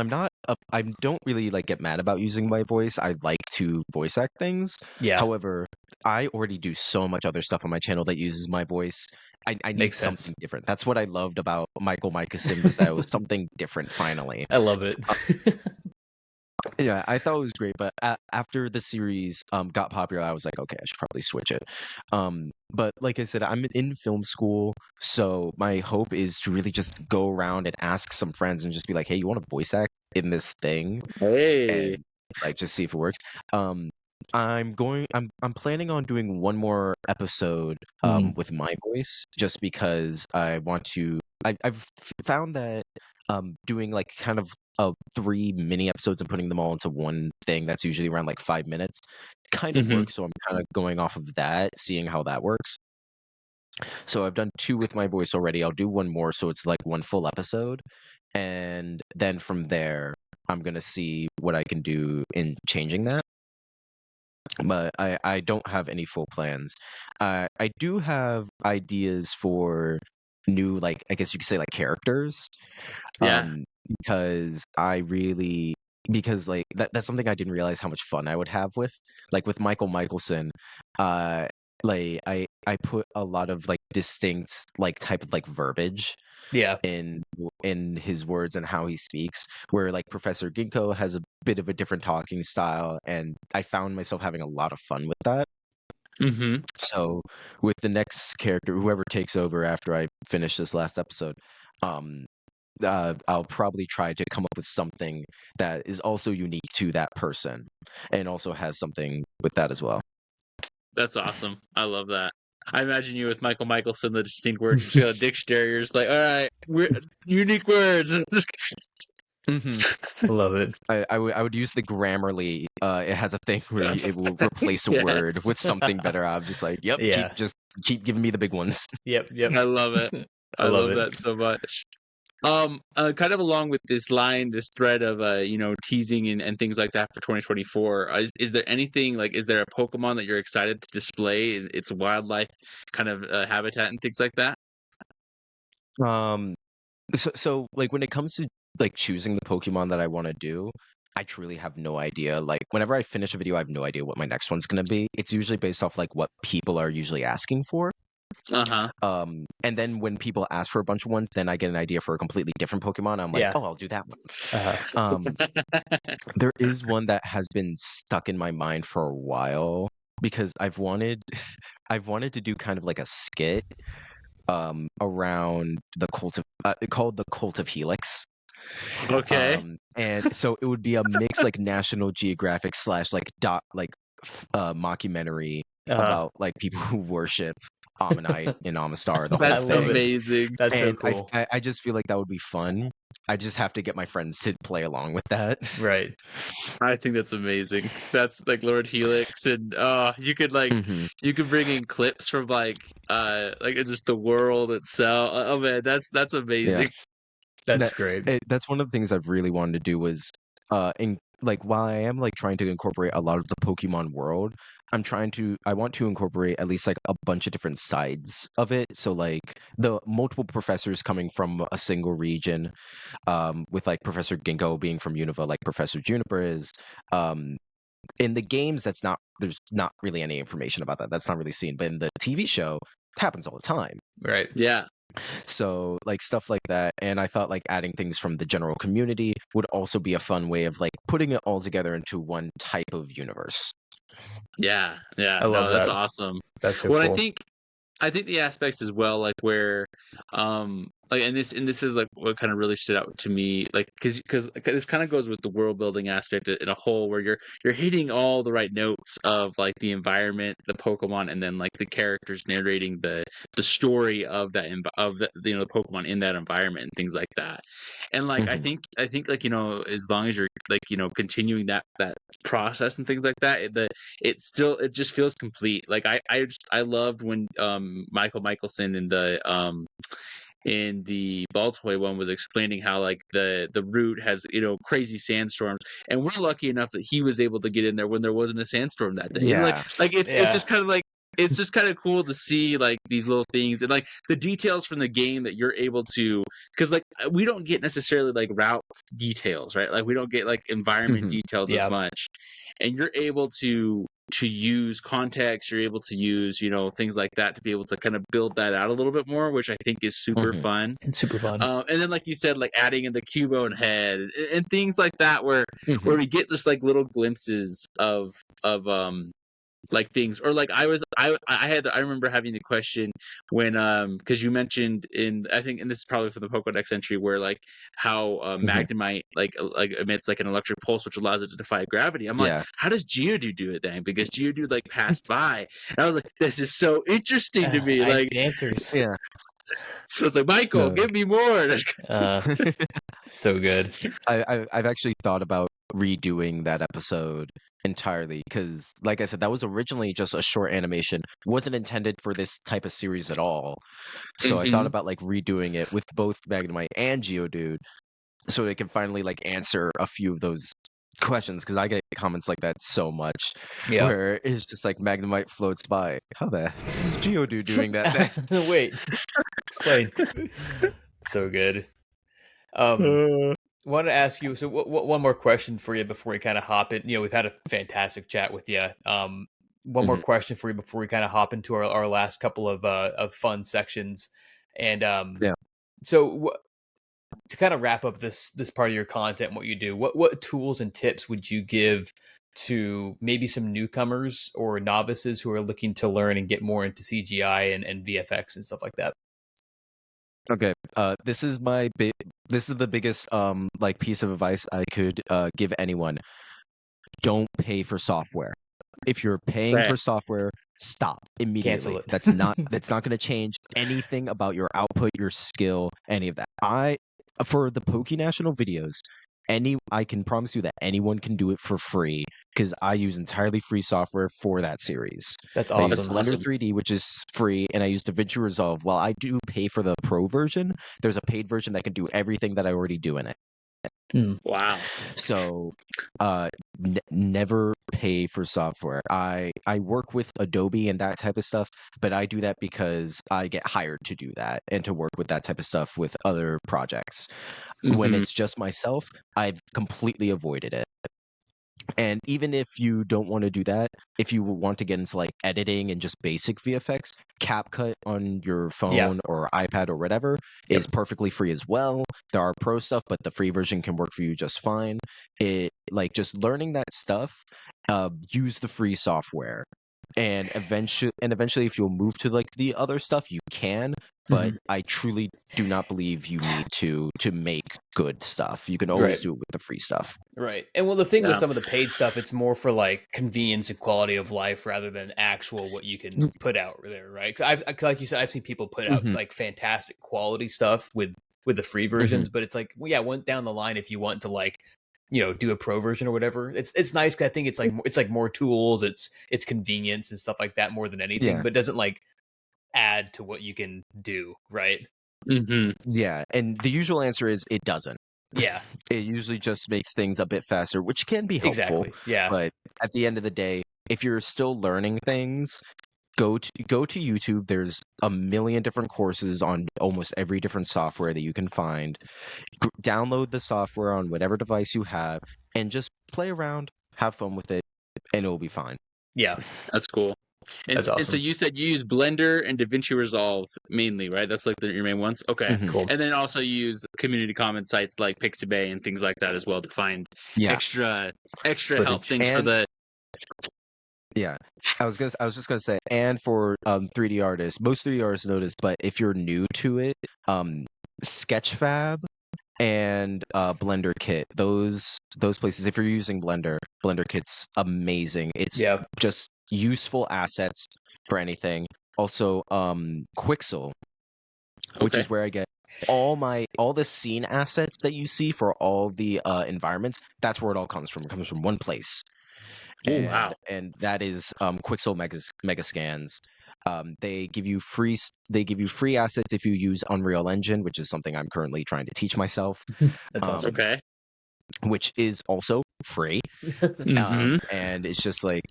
I don't really like get mad about using my voice. I like to voice act things. Yeah. However, I already do so much other stuff on my channel that uses my voice. I need something different. That's what I loved about Michael Michelson, was that it was something different finally. I love it. Yeah, I thought it was great, but after the series got popular, I was like, okay, I should probably switch it. But like I said, I'm in film school, so my hope is to really just go around and ask some friends and just be like, hey, you want to voice act in this thing? Hey. And like just see if it works. I'm planning on doing one more episode with my voice, just because I want to. I've found that doing like kind of 3 mini episodes and putting them all into one thing that's usually around like 5 minutes kind of works. So I'm kind of going off of that, seeing how that works. So I've done 2 with my voice already. I'll do one more, so it's like one full episode, and then from there I'm gonna see what I can do in changing that. But I don't have any full plans. I do have ideas for new, like, I guess you could say, like, characters. Yeah. Because because like that's something I didn't realize how much fun I would have with. Like with Michael Michelson, like I put a lot of like distinct like type of like verbiage Yeah. in his words and how he speaks, where like Professor Ginkgo has a bit of a different talking style, and I found myself having a lot of fun with that. So with the next character, whoever takes over after I finish this last episode, I'll probably try to come up with something that is also unique to that person and also has something with that as well. That's awesome. I love that. I imagine you with Michael Michelson, the distinct word dictionary. You're just like, all right, unique words. I love it. I would use the Grammarly. It has a thing where it will replace a word with something better. I'm just like, yep, Yeah. keep giving me the big ones. Yep. I love it. I love that so much. Kind of along with this thread of teasing and things like that for 2024. Is there anything is there a Pokemon that you're excited to display its wildlife kind of habitat and things like that? So like when it comes to like choosing the Pokemon that I want to do, I truly have no idea. Like whenever I finish a video, I have no idea what my next one's gonna be. It's usually based off like what people are usually asking for. And then when people ask for a bunch of ones, then I get an idea for a completely different Pokemon. I'm like, oh, I'll do that one. There is one that has been stuck in my mind for a while because I've wanted to do kind of like a skit around the called the Cult of Helix. Okay. And so it would be a mix like National Geographic / mockumentary about like people who worship Ammonite and Amistar, the whole thing. Amazing. That's so cool. I just feel like that would be fun. I just have to get my friends to play along with that. Right. I think that's amazing. That's like Lord Helix, and you could you could bring in clips from just the world itself. Oh man, that's amazing. Yeah. That's great. That's one of the things I've really wanted to do was while I am like trying to incorporate a lot of the Pokemon world, I want to incorporate at least like a bunch of different sides of it. So like the multiple professors coming from a single region, with like Professor Ginkgo being from Unova, like Professor Juniper is. In the games, there's not really any information about that. That's not really seen. But in the TV show, it happens all the time. Right. Yeah. So like stuff like that, and I thought like adding things from the general community would also be a fun way of like putting it all together into one type of universe. Yeah, I love that. That's awesome. That's so cool. I think the aspects as well, like where, and this is like what kind of really stood out to me, like because this kind of goes with the world building aspect in a whole, where you're hitting all the right notes of like the environment, the Pokemon, and then like the characters narrating the story of the the Pokemon in that environment and things like that. And like I think like as long as you're like continuing that process and things like that, it just feels complete. Like I loved when Michael Michelson in the Baltoy one was explaining how like the route has crazy sandstorms, and we're lucky enough that he was able to get in there when there wasn't a sandstorm that day. Yeah. It's just kind of like it's just kind of cool to see like these little things and like the details from the game that you're able to, because like we don't get necessarily like route details, right? Like we don't get like environment details as much, and you're able to use context, you're able to use things like that to be able to kind of build that out a little bit more, which I think is super fun. And super fun. And then like you said, like adding in the Cubone head and things like that, where we get just like little glimpses of like things, or like I remember having the question when because you mentioned I think, and this is probably for the Pokédex entry, where like how Magnemite like emits like an electric pulse which allows it to defy gravity. I'm like, how does Geodude do it then? Because Geodude like passed by, and I was like, this is so interesting to me. Like answers. Yeah. So it's like, Michael, give me more. So good. I've actually thought about redoing that episode entirely because, like I said, that was originally just a short animation. Wasn't intended for this type of series at all. So I thought about like redoing it with both Magnemite and Geodude, so they can finally like answer a few of those questions, because I get comments like that so much, where it's just like Magnemite floats by. How the heck is Geodude doing that? Wait, explain. So good. Wanted to ask you, so one more question for you before we kind of hop in. We've had a fantastic chat with you. One more question for you before we kind of hop into our last couple of fun sections. And so to kind of wrap up this part of your content and what you do, what tools and tips would you give to maybe some newcomers or novices who are looking to learn and get more into CGI and VFX and stuff like that? Okay, this is the biggest like piece of advice I could give anyone. Don't pay for software. If you're paying for software, stop immediately. That's not going to change anything about your output, your skill, any of that. For the PokeNational videos, I can promise you that anyone can do it for free because I use entirely free software for that series. That's awesome. I use Blender 3D, which is free, and I use DaVinci Resolve. While I do pay for the pro version, there's a paid version that can do everything that I already do in it. Wow. So never pay for software. I work with Adobe and that type of stuff, but I do that because I get hired to do that and to work with that type of stuff with other projects. When it's just myself, I've completely avoided it. And even if you don't want to do that, if you want to get into like editing and just basic VFX, CapCut on your phone or iPad or whatever is perfectly free as well. There are pro stuff, but the free version can work for you just fine. Just learning that stuff, use the free software. And eventually if you'll move to like the other stuff, you can, but I truly do not believe you need to make good stuff. You can always do it with the free stuff. Right. And well, the thing with some of the paid stuff, it's more for like convenience and quality of life rather than actual what you can put out there, right? Because like you said, I've seen people put out like fantastic quality stuff with the free versions, but it's like, went down the line if you want to like, do a pro version or whatever. It's nice because I think it's like more tools, it's convenience and stuff like that more than anything, but it doesn't like add to what you can do, right? Yeah, and the usual answer is it doesn't. Yeah, it usually just makes things a bit faster, which can be helpful. Exactly. Yeah, but at the end of the day, if you're still learning things, go to YouTube. There's a million different courses on almost every different software that you can find. Download the software on whatever device you have and just play around, have fun with it, and it'll be fine. Yeah, that's cool. And so you said you use Blender and DaVinci Resolve mainly, right? That's like your main ones? Okay, cool. And then also you use community commons sites like Pixabay and things like that as well to find extra help things for the... Yeah, I was just gonna say, and for 3D artists, most 3D artists know this, but if you're new to it, Sketchfab and Blender Kit, those places, if you're using Blender Kit's amazing. It's just useful assets for anything. Also, Quixel, which is where I get all the scene assets that you see for all the environments. That's where it all comes from. It comes from one place. And that is Quixel Megascans. They give you free assets if you use Unreal Engine, which is something I'm currently trying to teach myself. That's awesome. Which is also free. And it's just like,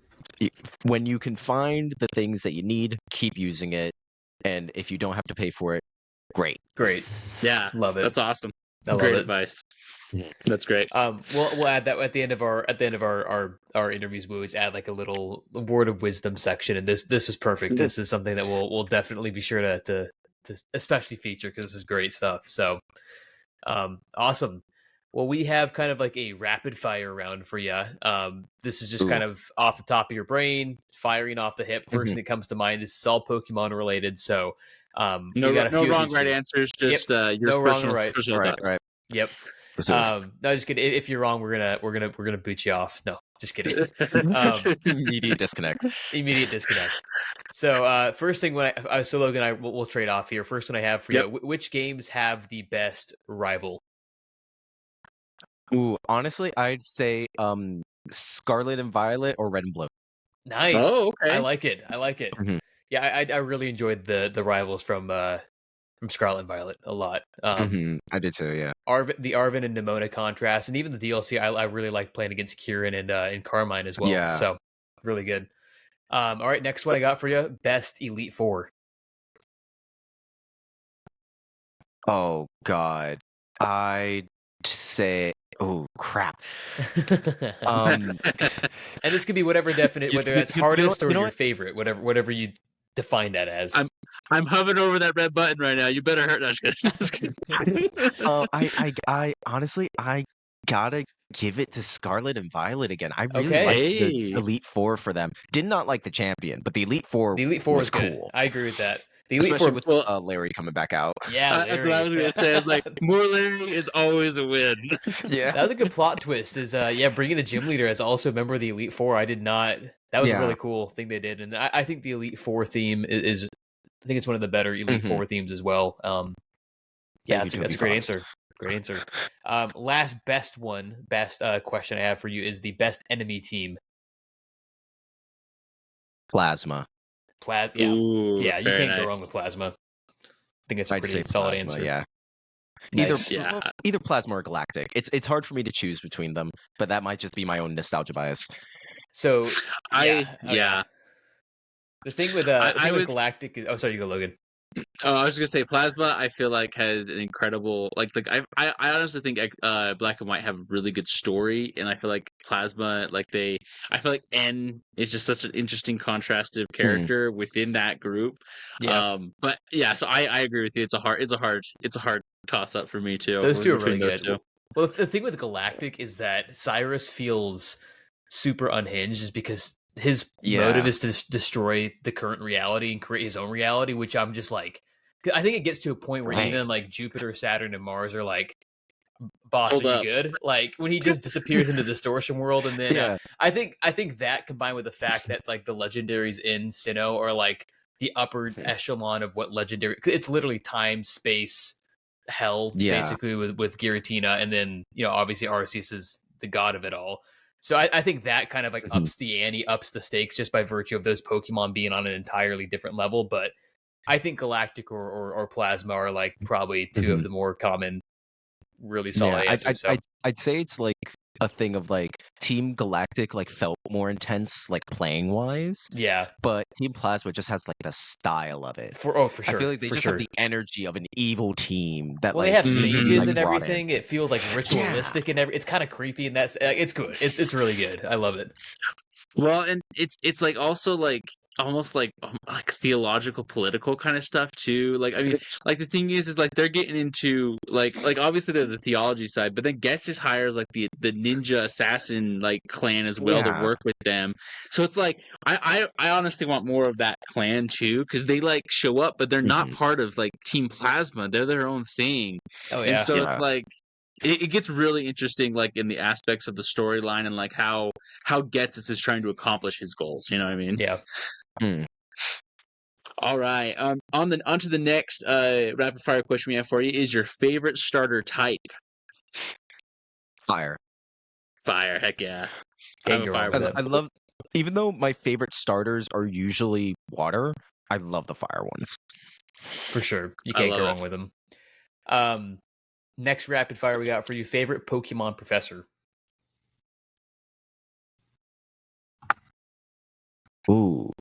when you can find the things that you need, keep using it. And if you don't have to pay for it, great. Yeah, love it. That's awesome. Great advice. That's great. We'll add that at the end of our interviews. We always add like a little word of wisdom section, and this is perfect. This is something that we'll definitely be sure to especially feature because this is great stuff. So, awesome. Well, we have kind of like a rapid fire round for you. This is just kind of off the top of your brain, firing off the hip. First thing that comes to mind. This is all Pokemon related. So, no wrong, right answers. Just your no personal, wrong, right. Personal right. Yep. No, just kidding. If you're wrong, we're gonna boot you off. No, just kidding. Immediate disconnect. So, first thing so Logan, we'll trade off here. First one I have for you. Which games have the best rival? Ooh, honestly, I'd say Scarlet and Violet or Red and Blue. Nice. Oh, okay. I like it. Yeah, I really enjoyed the rivals from Scarlet and Violet a lot. I did too. Yeah. The Arvin and Nimona contrast, and even the DLC, I really like playing against Kieran and Carmine as well. Yeah. So really good. All right, next one I got for you: best Elite Four. Oh God, I'd say. Oh crap. And this could be whatever definite, whether that's hardest or your favorite, whatever you define that as. I'm hovering over that red button right now. You better hurt that. I honestly, I gotta give it to Scarlet and Violet again. I really liked the Elite Four for them. Did not like the champion, but the Elite Four was cool. I agree with that. The Elite Especially Four with Larry coming back out. Yeah, that's what I was gonna say. It's like more Larry is always a win. Yeah, that was a good plot twist. Is bringing the gym leader as also a member of the Elite Four. I did not. That was a really cool thing they did, and I think the Elite Four theme is I think it's one of the better Elite Four themes as well. Yeah, that's a great answer. Great answer. Last best question I have for you is the best enemy team. Plasma. Yeah. Ooh, Yeah, you can't nice. go wrong with Plasma. I think it's a pretty solid Plasma, answer. Yeah. Nice. Either Plasma or Galactic. It's hard for me to choose between them, but that might just be my own nostalgia bias. So yeah. The thing with with Galactic is sorry, you go, Logan. Oh, I was just gonna say Plasma. I feel like has an incredible I honestly think Black and White have really good story, and I feel like Plasma I feel like N is just such an interesting contrastive character within that group. Yeah. But yeah, so I agree with you. It's a hard toss up for me too. Those two are really good. Well, the thing with Galactic is that Cyrus feels super unhinged, just because his motive is to destroy the current reality and create his own reality, which I'm just like, I think it gets to a point where even like Jupiter, Saturn, and Mars are like, boss, are you good? Like when he just disappears into the distortion world, and then I think that combined with the fact that like the legendaries in Sinnoh are like the upper echelon of what legendary, it's literally time, space, hell, basically with Giratina, and then obviously Arceus is the god of it all. So I think that kind of like ups the ante, ups the stakes just by virtue of those Pokemon being on an entirely different level. But I think Galactic or Plasma are like probably two of the more common, really solid answers. I'd say it's like a thing of like Team Galactic like felt more intense like playing wise. Yeah. But Team Plasma just has like the style of it. For sure. I feel like they just have the energy of an evil team that they have sages and everything. It feels like ritualistic and it's kind of creepy, and that's it's good. It's really good. I love it. Well, and it's like also like almost like theological, political kind of stuff too. Like I mean, like the thing is like they're getting into like obviously they're the theology side, but then Getz just hires like the ninja assassin like clan as well to work with them. So it's like I honestly want more of that clan too, because they like show up, but they're not part of like Team Plasma. They're their own thing. Oh yeah. And so it's like it gets really interesting, like in the aspects of the storyline and like how Getz is trying to accomplish his goals. You know what I mean? Yeah. All right. Onto the next rapid fire question we have for you is your favorite starter type. Fire. Fire. Heck yeah. I love, even though my favorite starters are usually water, I love the fire ones. For sure. You can't go wrong with them. Next rapid fire we got for you. Favorite Pokemon professor. Ooh.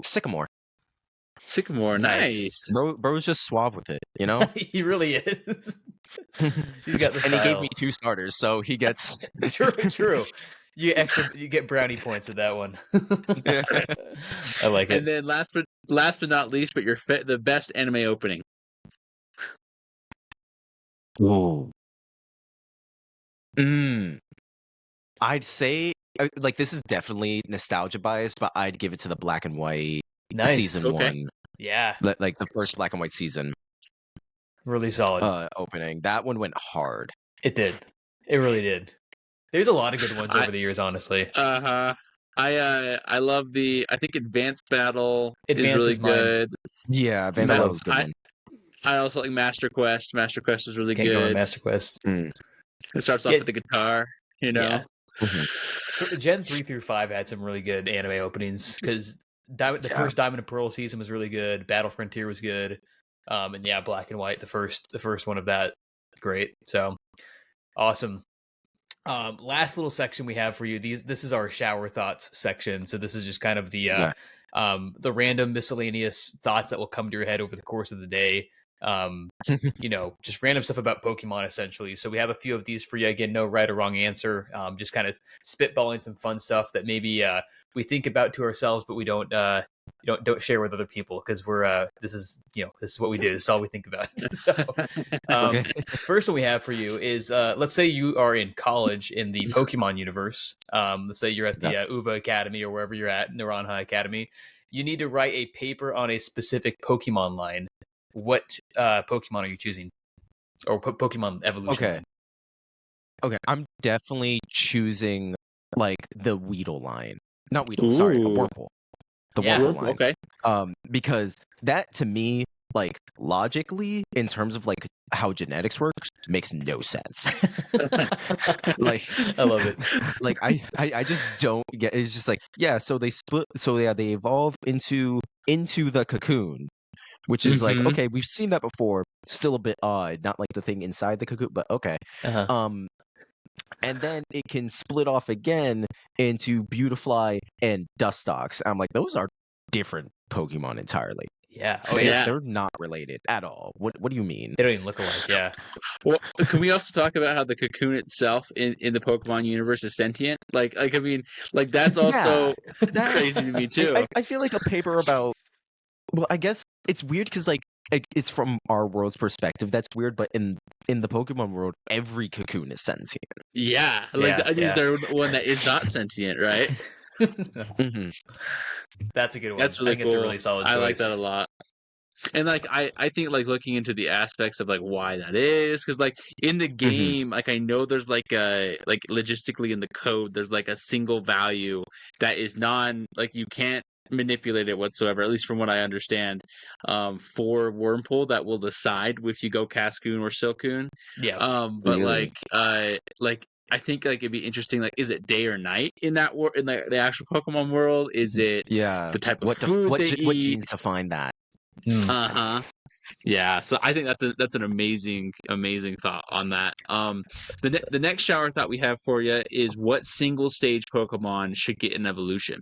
Sycamore. Nice. Bro's just suave with it, you know? He really is. He's got the style. And he gave me 2 starters, so he gets True. You get brownie points at that one. I like it. And then last but not least, but the best anime opening. Ooh. I'd say like this is definitely nostalgia bias, but I'd give it to the Black and White season 1. Yeah. Like the first Black and White season. Really solid. Opening. That one went hard. It did. It really did. There's a lot of good ones over the years, honestly. I love I think Advanced Battle is really good. Yeah, Advanced Battle is a good one. I also like Master Quest. Master Quest is really good. Master Quest. It starts off with the guitar, you know. Yeah. Gen 3 through 5 had some really good anime openings, because the first Diamond and Pearl season was really good. Battle Frontier was good. And yeah, Black and White, the first one of that, great. So awesome. Last little section we have for you. This is our shower thoughts section. So this is just kind of the random miscellaneous thoughts that will come to your head over the course of the day. Just random stuff about Pokemon, essentially. So we have a few of these for you. Again, no right or wrong answer. Just kind of spitballing some fun stuff that maybe we think about to ourselves, but we don't share with other people, because we're this is what we do. This is all we think about. So, first one we have for you is let's say you are in college in the Pokemon universe. Let's say you're at the UVA Academy or wherever you're at, Naranha Academy. You need to write a paper on a specific Pokemon line. What Pokemon are you choosing? Or Pokemon evolution? Okay, I'm definitely choosing like the Weedle line. Not Weedle, sorry, a Wurmple. The Wurmple line. Okay. Because that to me, like logically, in terms of like how genetics works, makes no sense. Like I love it. Like I just don't get. It's just like, yeah. So they split. So yeah, they evolve into the cocoon, which is like, okay, we've seen that before. Still a bit odd, not like the thing inside the cocoon, but okay. And then it can split off again into Beautifly and Dustox. I'm like, those are different Pokemon entirely. Yeah. They're not related at all. What do you mean? They don't even look alike. Yeah. Well, can we also talk about how the cocoon itself in the Pokemon universe is sentient? Like I mean, like that's also crazy to me too. I feel like a paper about. Well, I guess it's weird because like it's from our world's perspective. That's weird, but in the Pokemon world, every cocoon is sentient. Yeah, like is there one that is not sentient, right? That's a good one. That's really cool. It's a really solid choice. I like that a lot. And like I think like looking into the aspects of like why that is, because like in the game, like I know there's like a like logistically in the code, there's like a single value that is like you can't manipulate it whatsoever, at least from what I understand, for Wurmple that will decide if you go Cascoon or Silcoon. Yeah. But like I think like it'd be interesting. Like, is it day or night in that in the actual Pokemon world? Is it the type of food they eat? What genes define that? Yeah, so I think that's an amazing thought on that. The next shower thought we have for you is what single stage Pokemon should get an evolution?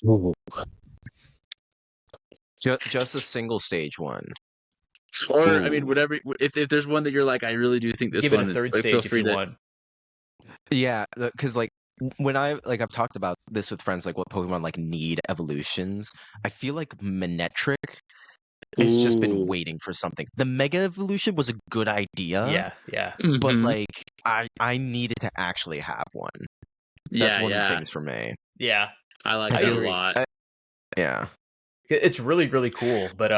Ooh. Just a single stage one. Or I mean, whatever. If there's one that you're like, I really do think this give one. Give it a third like, stage if you want. Yeah, because like when I've talked about this with friends, like what Pokemon like need evolutions. I feel like Manectric has just been waiting for something. The Mega Evolution was a good idea. Yeah. But like I needed to actually have one. That's one of the things for me. Yeah. I like that a lot. Yeah. It's really, really cool, but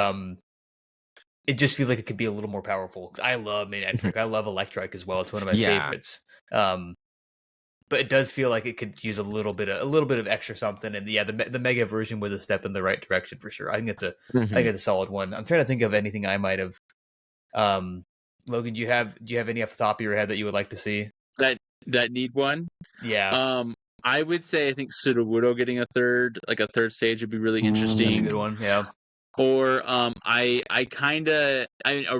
it just feels like it could be a little more powerful. I love Manectric. I love Electrike as well. It's one of my favorites. But it does feel like it could use a little bit of extra something. And the Mega version was a step in the right direction for sure. I think it's a solid one. I'm trying to think of anything I might have. Logan, do you have any off the top of your head that you would like to see that need one? Yeah. I would say I think Sudowoodo getting a third stage would be really interesting. That's a good one. Yeah. Or a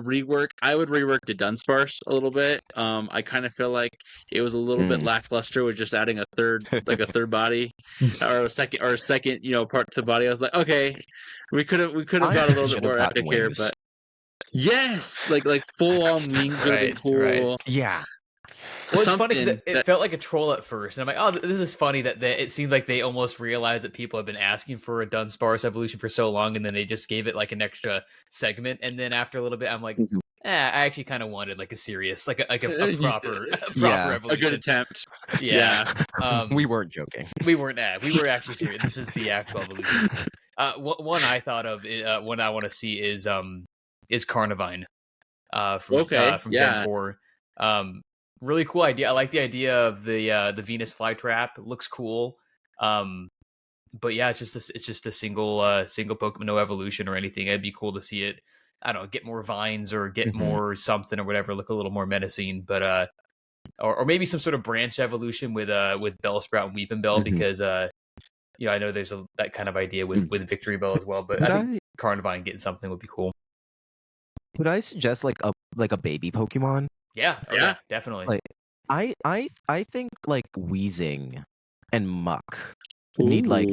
rework. I would rework the Dunsparce a little bit. I kind of feel like it was a little bit lackluster with just adding a third body or a second part to the body. I was like, okay, we could have got a little bit more epic here, but yes, like full on wings would have been cool. Right. Yeah. Well, it's funny because it felt like a troll at first, and I'm like, oh, this is funny that it seems like they almost realized that people have been asking for a Dunsparce evolution for so long, and then they just gave it like an extra segment, and then after a little bit, I'm like, I actually kind of wanted like a serious, like a proper evolution. A good attempt. Yeah. We weren't joking. We weren't. We were actually serious. This is the actual evolution. One I thought of, one I want to see is Carnivine, from Gen 4. Really cool idea. I like the idea of the Venus flytrap. It looks cool. But yeah, it's just a single Pokemon, no evolution or anything. It'd be cool to see it. I don't know, get more vines or get more something or whatever, look a little more menacing. But or maybe some sort of branch evolution with Bellsprout and Weepinbell, because I know there's that kind of idea with Victory Bell as well. But I think Carnivine getting something would be cool. Would I suggest like a baby Pokemon? Yeah, definitely. Like I think like Weezing and Muck need like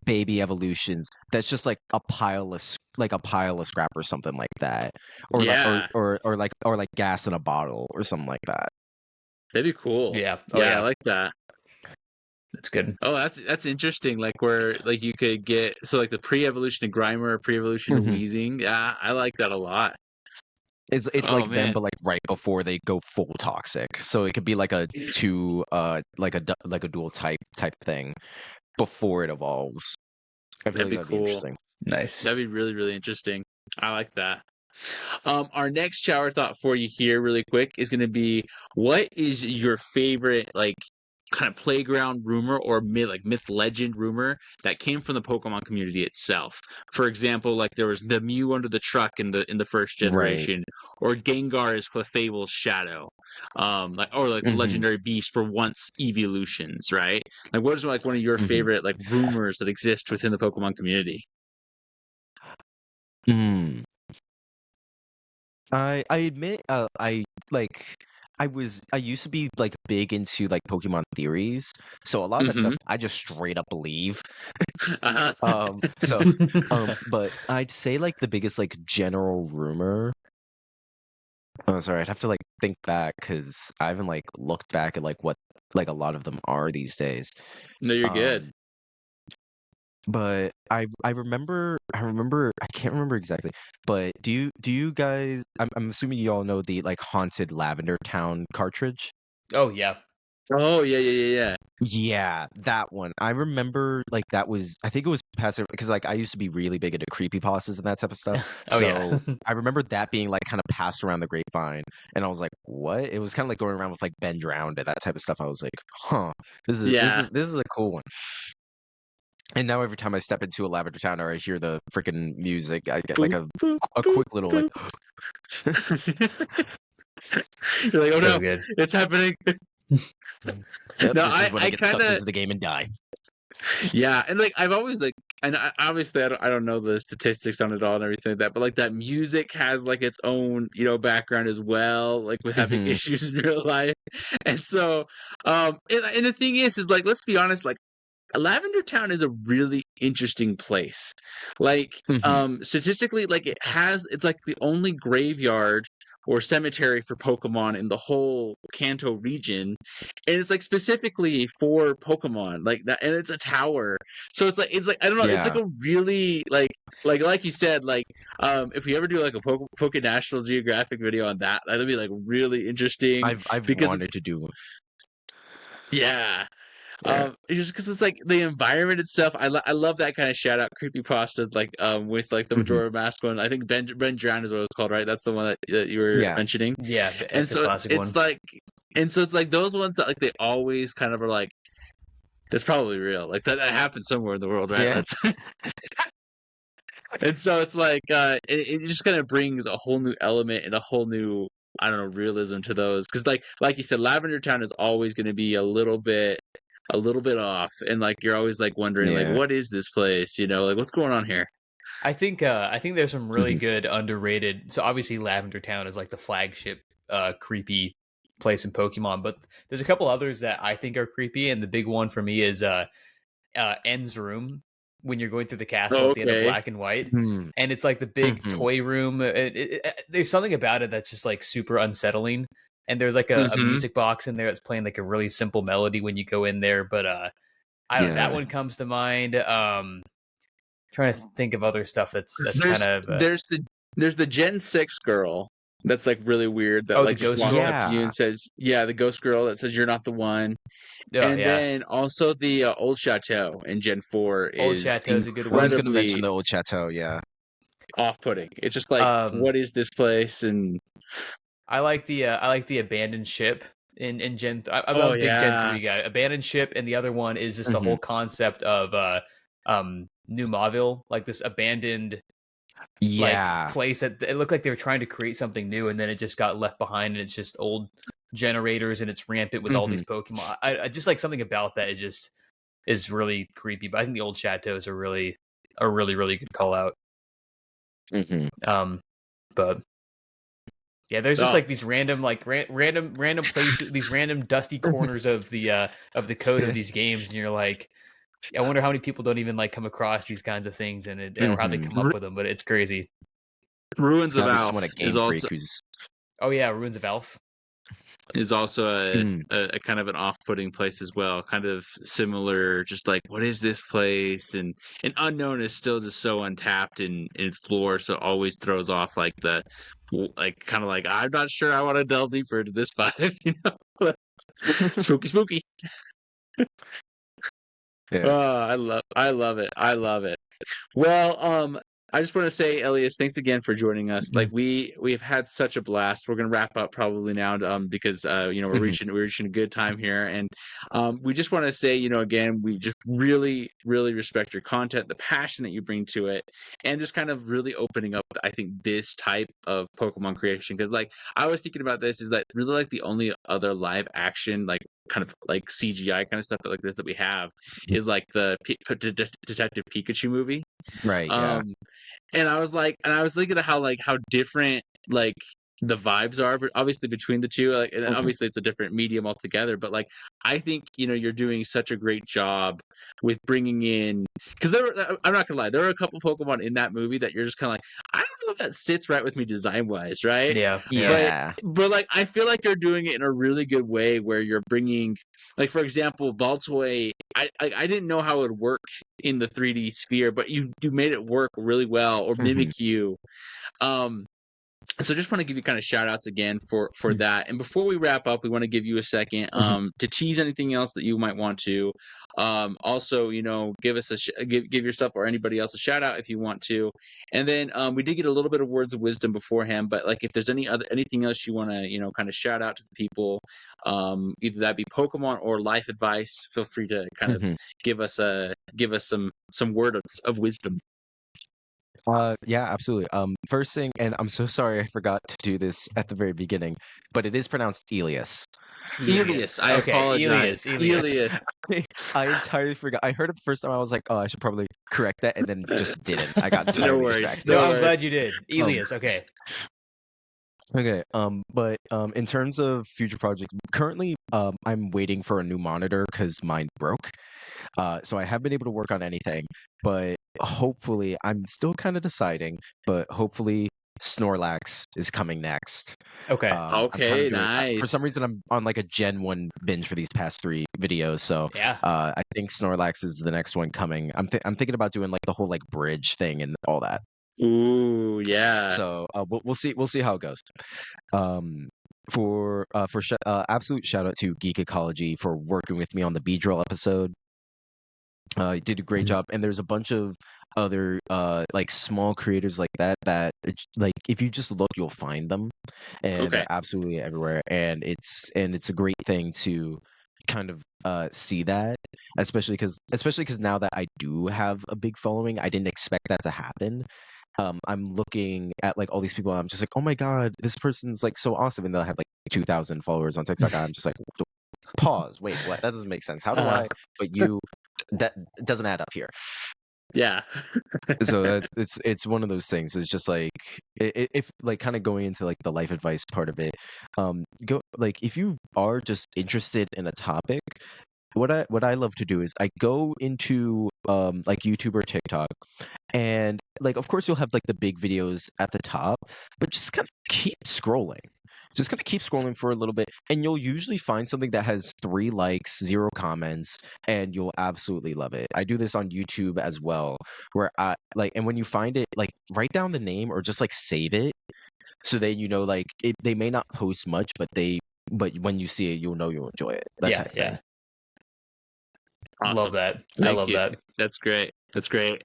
baby evolutions. That's just like a pile of scrap or something like that, or like gas in a bottle or something like that. That'd be cool. Yeah, I like that. That's good. Oh, that's interesting. Like where like you could get like the pre-evolution of Grimer, pre-evolution of Weezing. Yeah, I like that a lot. It's like them, but like right before they go full toxic. So it could be like a like a dual type thing before it evolves. I feel that'd be cool. Interesting. Nice. That'd be really, really interesting. I like that. Our next shower thought for you here, really quick, is going to be, what is your favorite like kind of playground rumor or myth legend rumor that came from the Pokemon community itself? For example, like there was the Mew under the truck in the first generation, or Gengar is Clefable's shadow, or the legendary beast for once evolutions, right? Like, what is like one of your favorite like rumors that exist within the Pokemon community? I admit, I used to be like big into like Pokemon theories, so a lot of that stuff I just straight up believe. But I'd say like the biggest like general rumor. Oh, sorry, I'd have to like think back because I haven't like looked back at like what like a lot of them are these days. No, you're good. But I remember I can't remember exactly. But do you guys? I'm assuming you all know the like haunted Lavender Town cartridge. Oh yeah. Oh yeah. Yeah, that one. I remember like that was, I think it was passive because like I used to be really big into creepypastas and that type of stuff. Oh yeah. So I remember that being like kind of passed around the grapevine, and I was like, what? It was kind of like going around with like Ben Drowned and that type of stuff. I was like, huh, this is a cool one. And now every time I step into a Lavender Town or I hear the freaking music, I get like a quick little like. You're like, oh so no, good. It's happening. Yep, no, this is when I get sucked into the game and die. Yeah, and like I've always like, and obviously I don't know the statistics on it all and everything like that, but like that music has like its own background as well, like with having issues in real life, and so and the thing is like, let's be honest, like Lavender Town is a really interesting place. Like, statistically, like it's like the only graveyard or cemetery for Pokemon in the whole Kanto region, and it's like specifically for Pokemon, like that, and it's a tower. So it's like I don't know, it's like a really like you said, like if we ever do like a Poke National Geographic video on that, that'd be like really interesting. I've wanted to do. Yeah. Just because it's like the environment itself, I love that kind of shout out creepypastas, like with like the Majora Mask one. I think Ben Drowned is what it's called, right? That's the one that you were mentioning. Yeah, and it's so a classic it's one. like, and so it's like those ones that like they always kind of are like, that's probably real, like that happens somewhere in the world, right? Yeah. That's and so it's like it just kind of brings a whole new element and a whole new, I don't know, realism to those, because like you said, Lavender Town is always going to be a little bit off, and like you're always like wondering like, what is this place, like what's going on here? I think there's some really good underrated, so obviously Lavender Town is like the flagship creepy place in Pokemon, but there's a couple others that I think are creepy, and the big one for me is En's room, when you're going through the castle at the end of Black and White, and it's like the big toy room. There's something about it that's just like super unsettling, and there's like a music box in there that's playing like a really simple melody when you go in there. But I don't know, that one comes to mind. Trying to think of other stuff that's kind of there's the Gen 6 girl that's like really weird, that like just walks up to you and says, the ghost girl that says you're not the one. Then also the Old Chateau in Gen 4 is a good one. I was going to mention the Old Chateau, off-putting. It's just like, what is this place? And I like the abandoned ship in Gen. I'm a big Gen 3 guy. Abandoned ship, and the other one is just the whole concept of New Mauville, like this abandoned like place that it looked like they were trying to create something new, and then it just got left behind, and it's just old generators, and it's rampant with all these Pokemon. I just like something about that is really creepy. But I think the Old Chateaus are really good call out. But yeah, there's just like these random like random places, these random dusty corners of the code of these games, and you're like, I wonder how many people don't even like come across these kinds of things, and or how they come up with them. But it's crazy. Ruins of Alph is also. Oh yeah, Ruins of Alph is also a kind of an off-putting place as well. Kind of similar, just like, what is this place? And Unknown is still just so untapped in its lore, so it always throws off like the kind of like, I'm not sure I want to delve deeper into this vibe, spooky. I love it. Well, I just want to say, Elious, thanks again for joining us. Like we've had such a blast. We're gonna wrap up probably now, because we're reaching a good time here, and we just want to say, again, we just really really respect your content, the passion that you bring to it, and just kind of really opening up, I think, this type of Pokemon creation, because like I was thinking about this, is that really like the only other live action like kind of like CGI kind of stuff like this that we have is like the Detective Pikachu movie. Right. Yeah. And I was thinking of how different like the vibes are, but obviously between the two, like, and obviously it's a different medium altogether. But like, I think you're doing such a great job with bringing in, because I'm not gonna lie, there are a couple Pokemon in that movie that you're just kind of like, I don't know if that sits right with me design wise, right? Yeah. But like, I feel like you're doing it in a really good way where you're bringing, like, for example, Baltoy. I didn't know how it would work in the 3D sphere, but you made it work really well, or mimic you. So just want to give you kind of shout outs again for that. And before we wrap up, we want to give you a second to tease anything else that you might want to. Also, give us give yourself or anybody else a shout out if you want to. And then we did get a little bit of words of wisdom beforehand, but like if there's anything else you want to kind of shout out to the people, either that be Pokemon or life advice, feel free to kind of give us some words of wisdom. Yeah, absolutely. First thing, and I'm so sorry I forgot to do this at the very beginning, but it is pronounced Elious. Elious. I apologize. Elious. I entirely forgot. I heard it the first time. I was like, oh, I should probably correct that, and then just didn't. I got entirely distracted. No, I'm glad you did. Elious. Okay. Okay. But in terms of future projects, currently, I'm waiting for a new monitor because mine broke. So I haven't been able to work on anything, but hopefully, I'm still kind of deciding, but hopefully Snorlax is coming next. Okay. Okay, nice. For some reason, I'm on like a Gen 1 binge for these past 3 videos, so yeah. I think Snorlax is the next one coming. I'm thinking about doing like the whole like bridge thing and all that. Ooh, yeah. So we'll see how it goes. Absolute shout out to Geek Ecology for working with me on the Beedrill episode. You did a great job, and there's a bunch of other like small creators like that like if you just look, you'll find them, and they're absolutely everywhere. And it's a great thing to kind of see that, especially because now that I do have a big following, I didn't expect that to happen. I'm looking at like all these people, and I'm just like, oh my god, this person's like so awesome, and they'll have like 2,000 followers on TikTok. I'm just like, pause, wait, what? That doesn't make sense. How do I? But that doesn't add up here. Yeah. So it's one of those things. It's just like if like kind of going into like the life advice part of it, go like if you are just interested in a topic, what I love to do is I go into like YouTube or TikTok, and like of course you'll have like the big videos at the top, but just kind of keep scrolling. Just gonna keep scrolling for a little bit, and you'll usually find something that has 3 likes, 0 comments, and you'll absolutely love it. I do this on YouTube as well, where I like, and when you find it, like write down the name or just like save it, so that like they may not post much, but when you see it, you'll know you'll enjoy it. That type of thing. Awesome. Love that. I love that. That's great.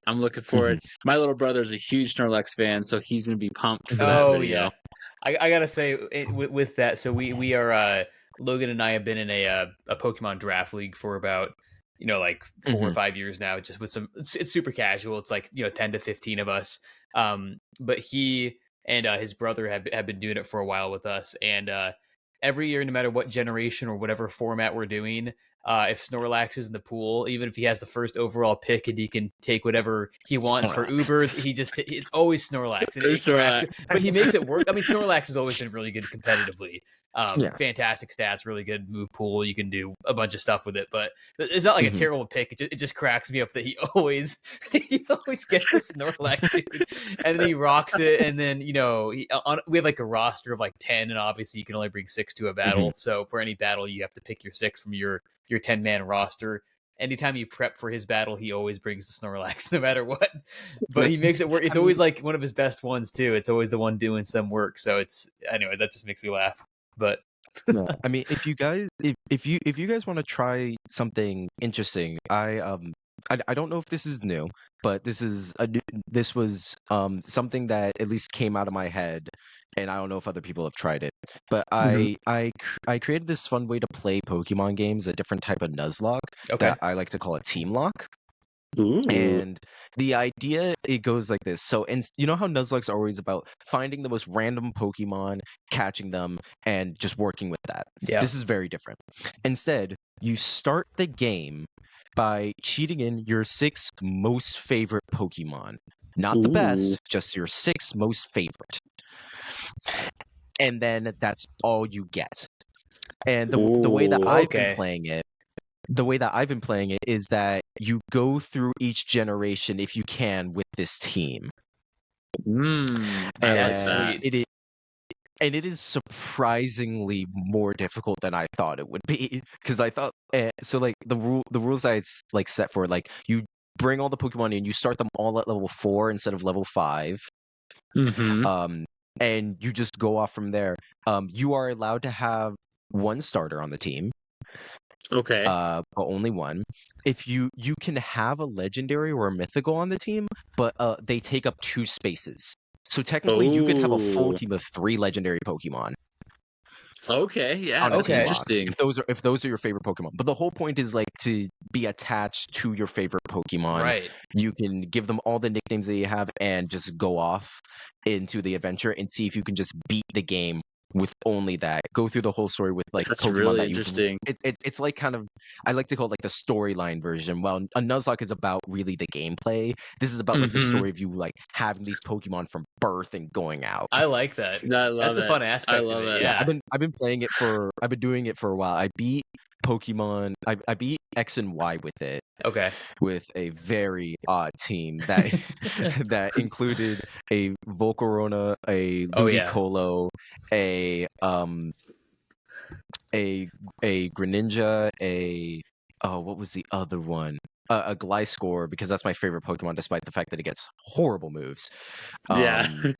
I'm looking forward. My little brother's a huge Snorlax fan, so he's gonna be pumped for that video. Yeah. I gotta say with that, so we are Logan and I have been in a Pokemon draft league for about like 4 or 5 years now, just with some it's super casual. It's like 10 to 15 of us. But he and his brother have been doing it for a while with us, and every year, no matter what generation or whatever format we're doing, if Snorlax is in the pool, even if he has the first overall pick and he can take whatever he wants for Ubers, it's always Snorlax. And but he makes it work. I mean, Snorlax has always been really good competitively. Fantastic stats, really good move pool. You can do a bunch of stuff with it, but it's not like a terrible pick. It just cracks me up that he always gets a Snorlax, dude. And then he rocks it. And then we have like a roster of like 10, and obviously you can only bring 6 to a battle. So for any battle, you have to pick your 6 from your 10-man roster. Anytime you prep for his battle, he always brings the Snorlax, no matter what. But he makes it work. It's always like one of his best ones too. It's always the one doing some work. So anyway, that just makes me laugh. But I mean, if you guys want to try something interesting, I I don't know if this is new, but this was something that at least came out of my head, and I don't know if other people have tried it. But I created this fun way to play Pokemon games, a different type of Nuzlocke that I like to call a team lock. Ooh. And the idea, it goes like this. So, and you know how Nuzlocke's are always about finding the most random Pokemon, catching them, and just working with that. Yeah. This is very different. Instead, you start the game by cheating in your 6 most favorite Pokemon. Not the best, just your 6 most favorite. And then that's all you get. And the way that I've been playing it, is that you go through each generation if you can with this team. That's sweet. It is surprisingly more difficult than I thought it would be, because I thought so. Like the rules I like set for it, like you bring all the Pokemon in, you start them all at level 4 instead of level 5. And you just go off from there. You are allowed to have 1 starter on the team. Okay. But only 1. If you can have a legendary or a mythical on the team, but they take up 2 spaces. So technically, you could have a full team of 3 legendary Pokemon. Okay, yeah, that's interesting. If those are your favorite Pokemon, but the whole point is like to be attached to your favorite Pokemon. Right. You can give them all the nicknames that you have and just go off into the adventure and see if you can just beat the game with only that. Go through the whole story with like That's Pokemon really that interesting. It's like kind of, I like to call it like the storyline version. Well, a Nuzlocke is about really the gameplay. This is about like the story of you like having these Pokemon from birth and going out. I like that. That's a fun aspect. I love it. Yeah, I've been playing it for. I've been doing it for a while. I beat Pokemon. I beat X and Y with it. Okay. With a very odd team that that included a Volcarona, a Ludicolo, a Greninja, what was the other one? A Gliscor, because that's my favorite Pokemon, despite the fact that it gets horrible moves. And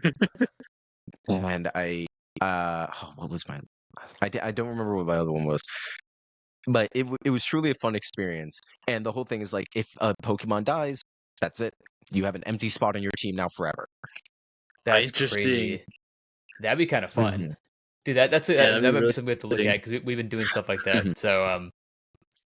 what was my? I don't remember what my other one was. But it was truly a fun experience. And the whole thing is like, if a Pokemon dies, that's it. You have an empty spot on your team now forever. That's interesting. Crazy. That'd be kind of fun. Dude, that might be something we have to look at, because we've been doing stuff like that. So I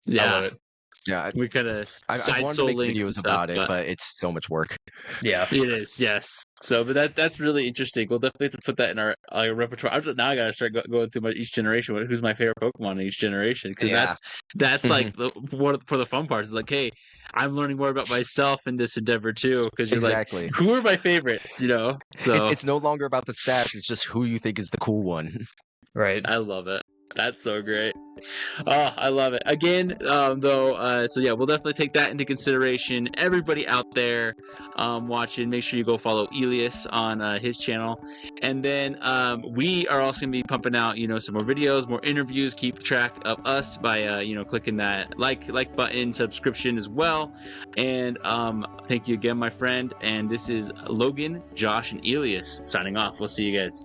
love it. Yeah, we could have. I wanted to make videos about it, but it's so much work. Yeah, it is. Yes. So, but that's really interesting. We'll definitely have to put that in our repertoire. Now I gotta start going through each generation. Who's my favorite Pokemon in each generation? Because that's like for the fun parts. It's like, hey, I'm learning more about myself in this endeavor too. Because you're like, who are my favorites? You know. So it's no longer about the stats. It's just who you think is the cool one. Right. I love it. That's so great. Oh, I love it. Again, so yeah, we'll definitely take that into consideration. Everybody out there watching, make sure you go follow Elious on his channel. And then we are also going to be pumping out, some more videos, more interviews. Keep track of us by, clicking that like button, subscription as well. And thank you again, my friend. And this is Logan, Josh, and Elious signing off. We'll see you guys.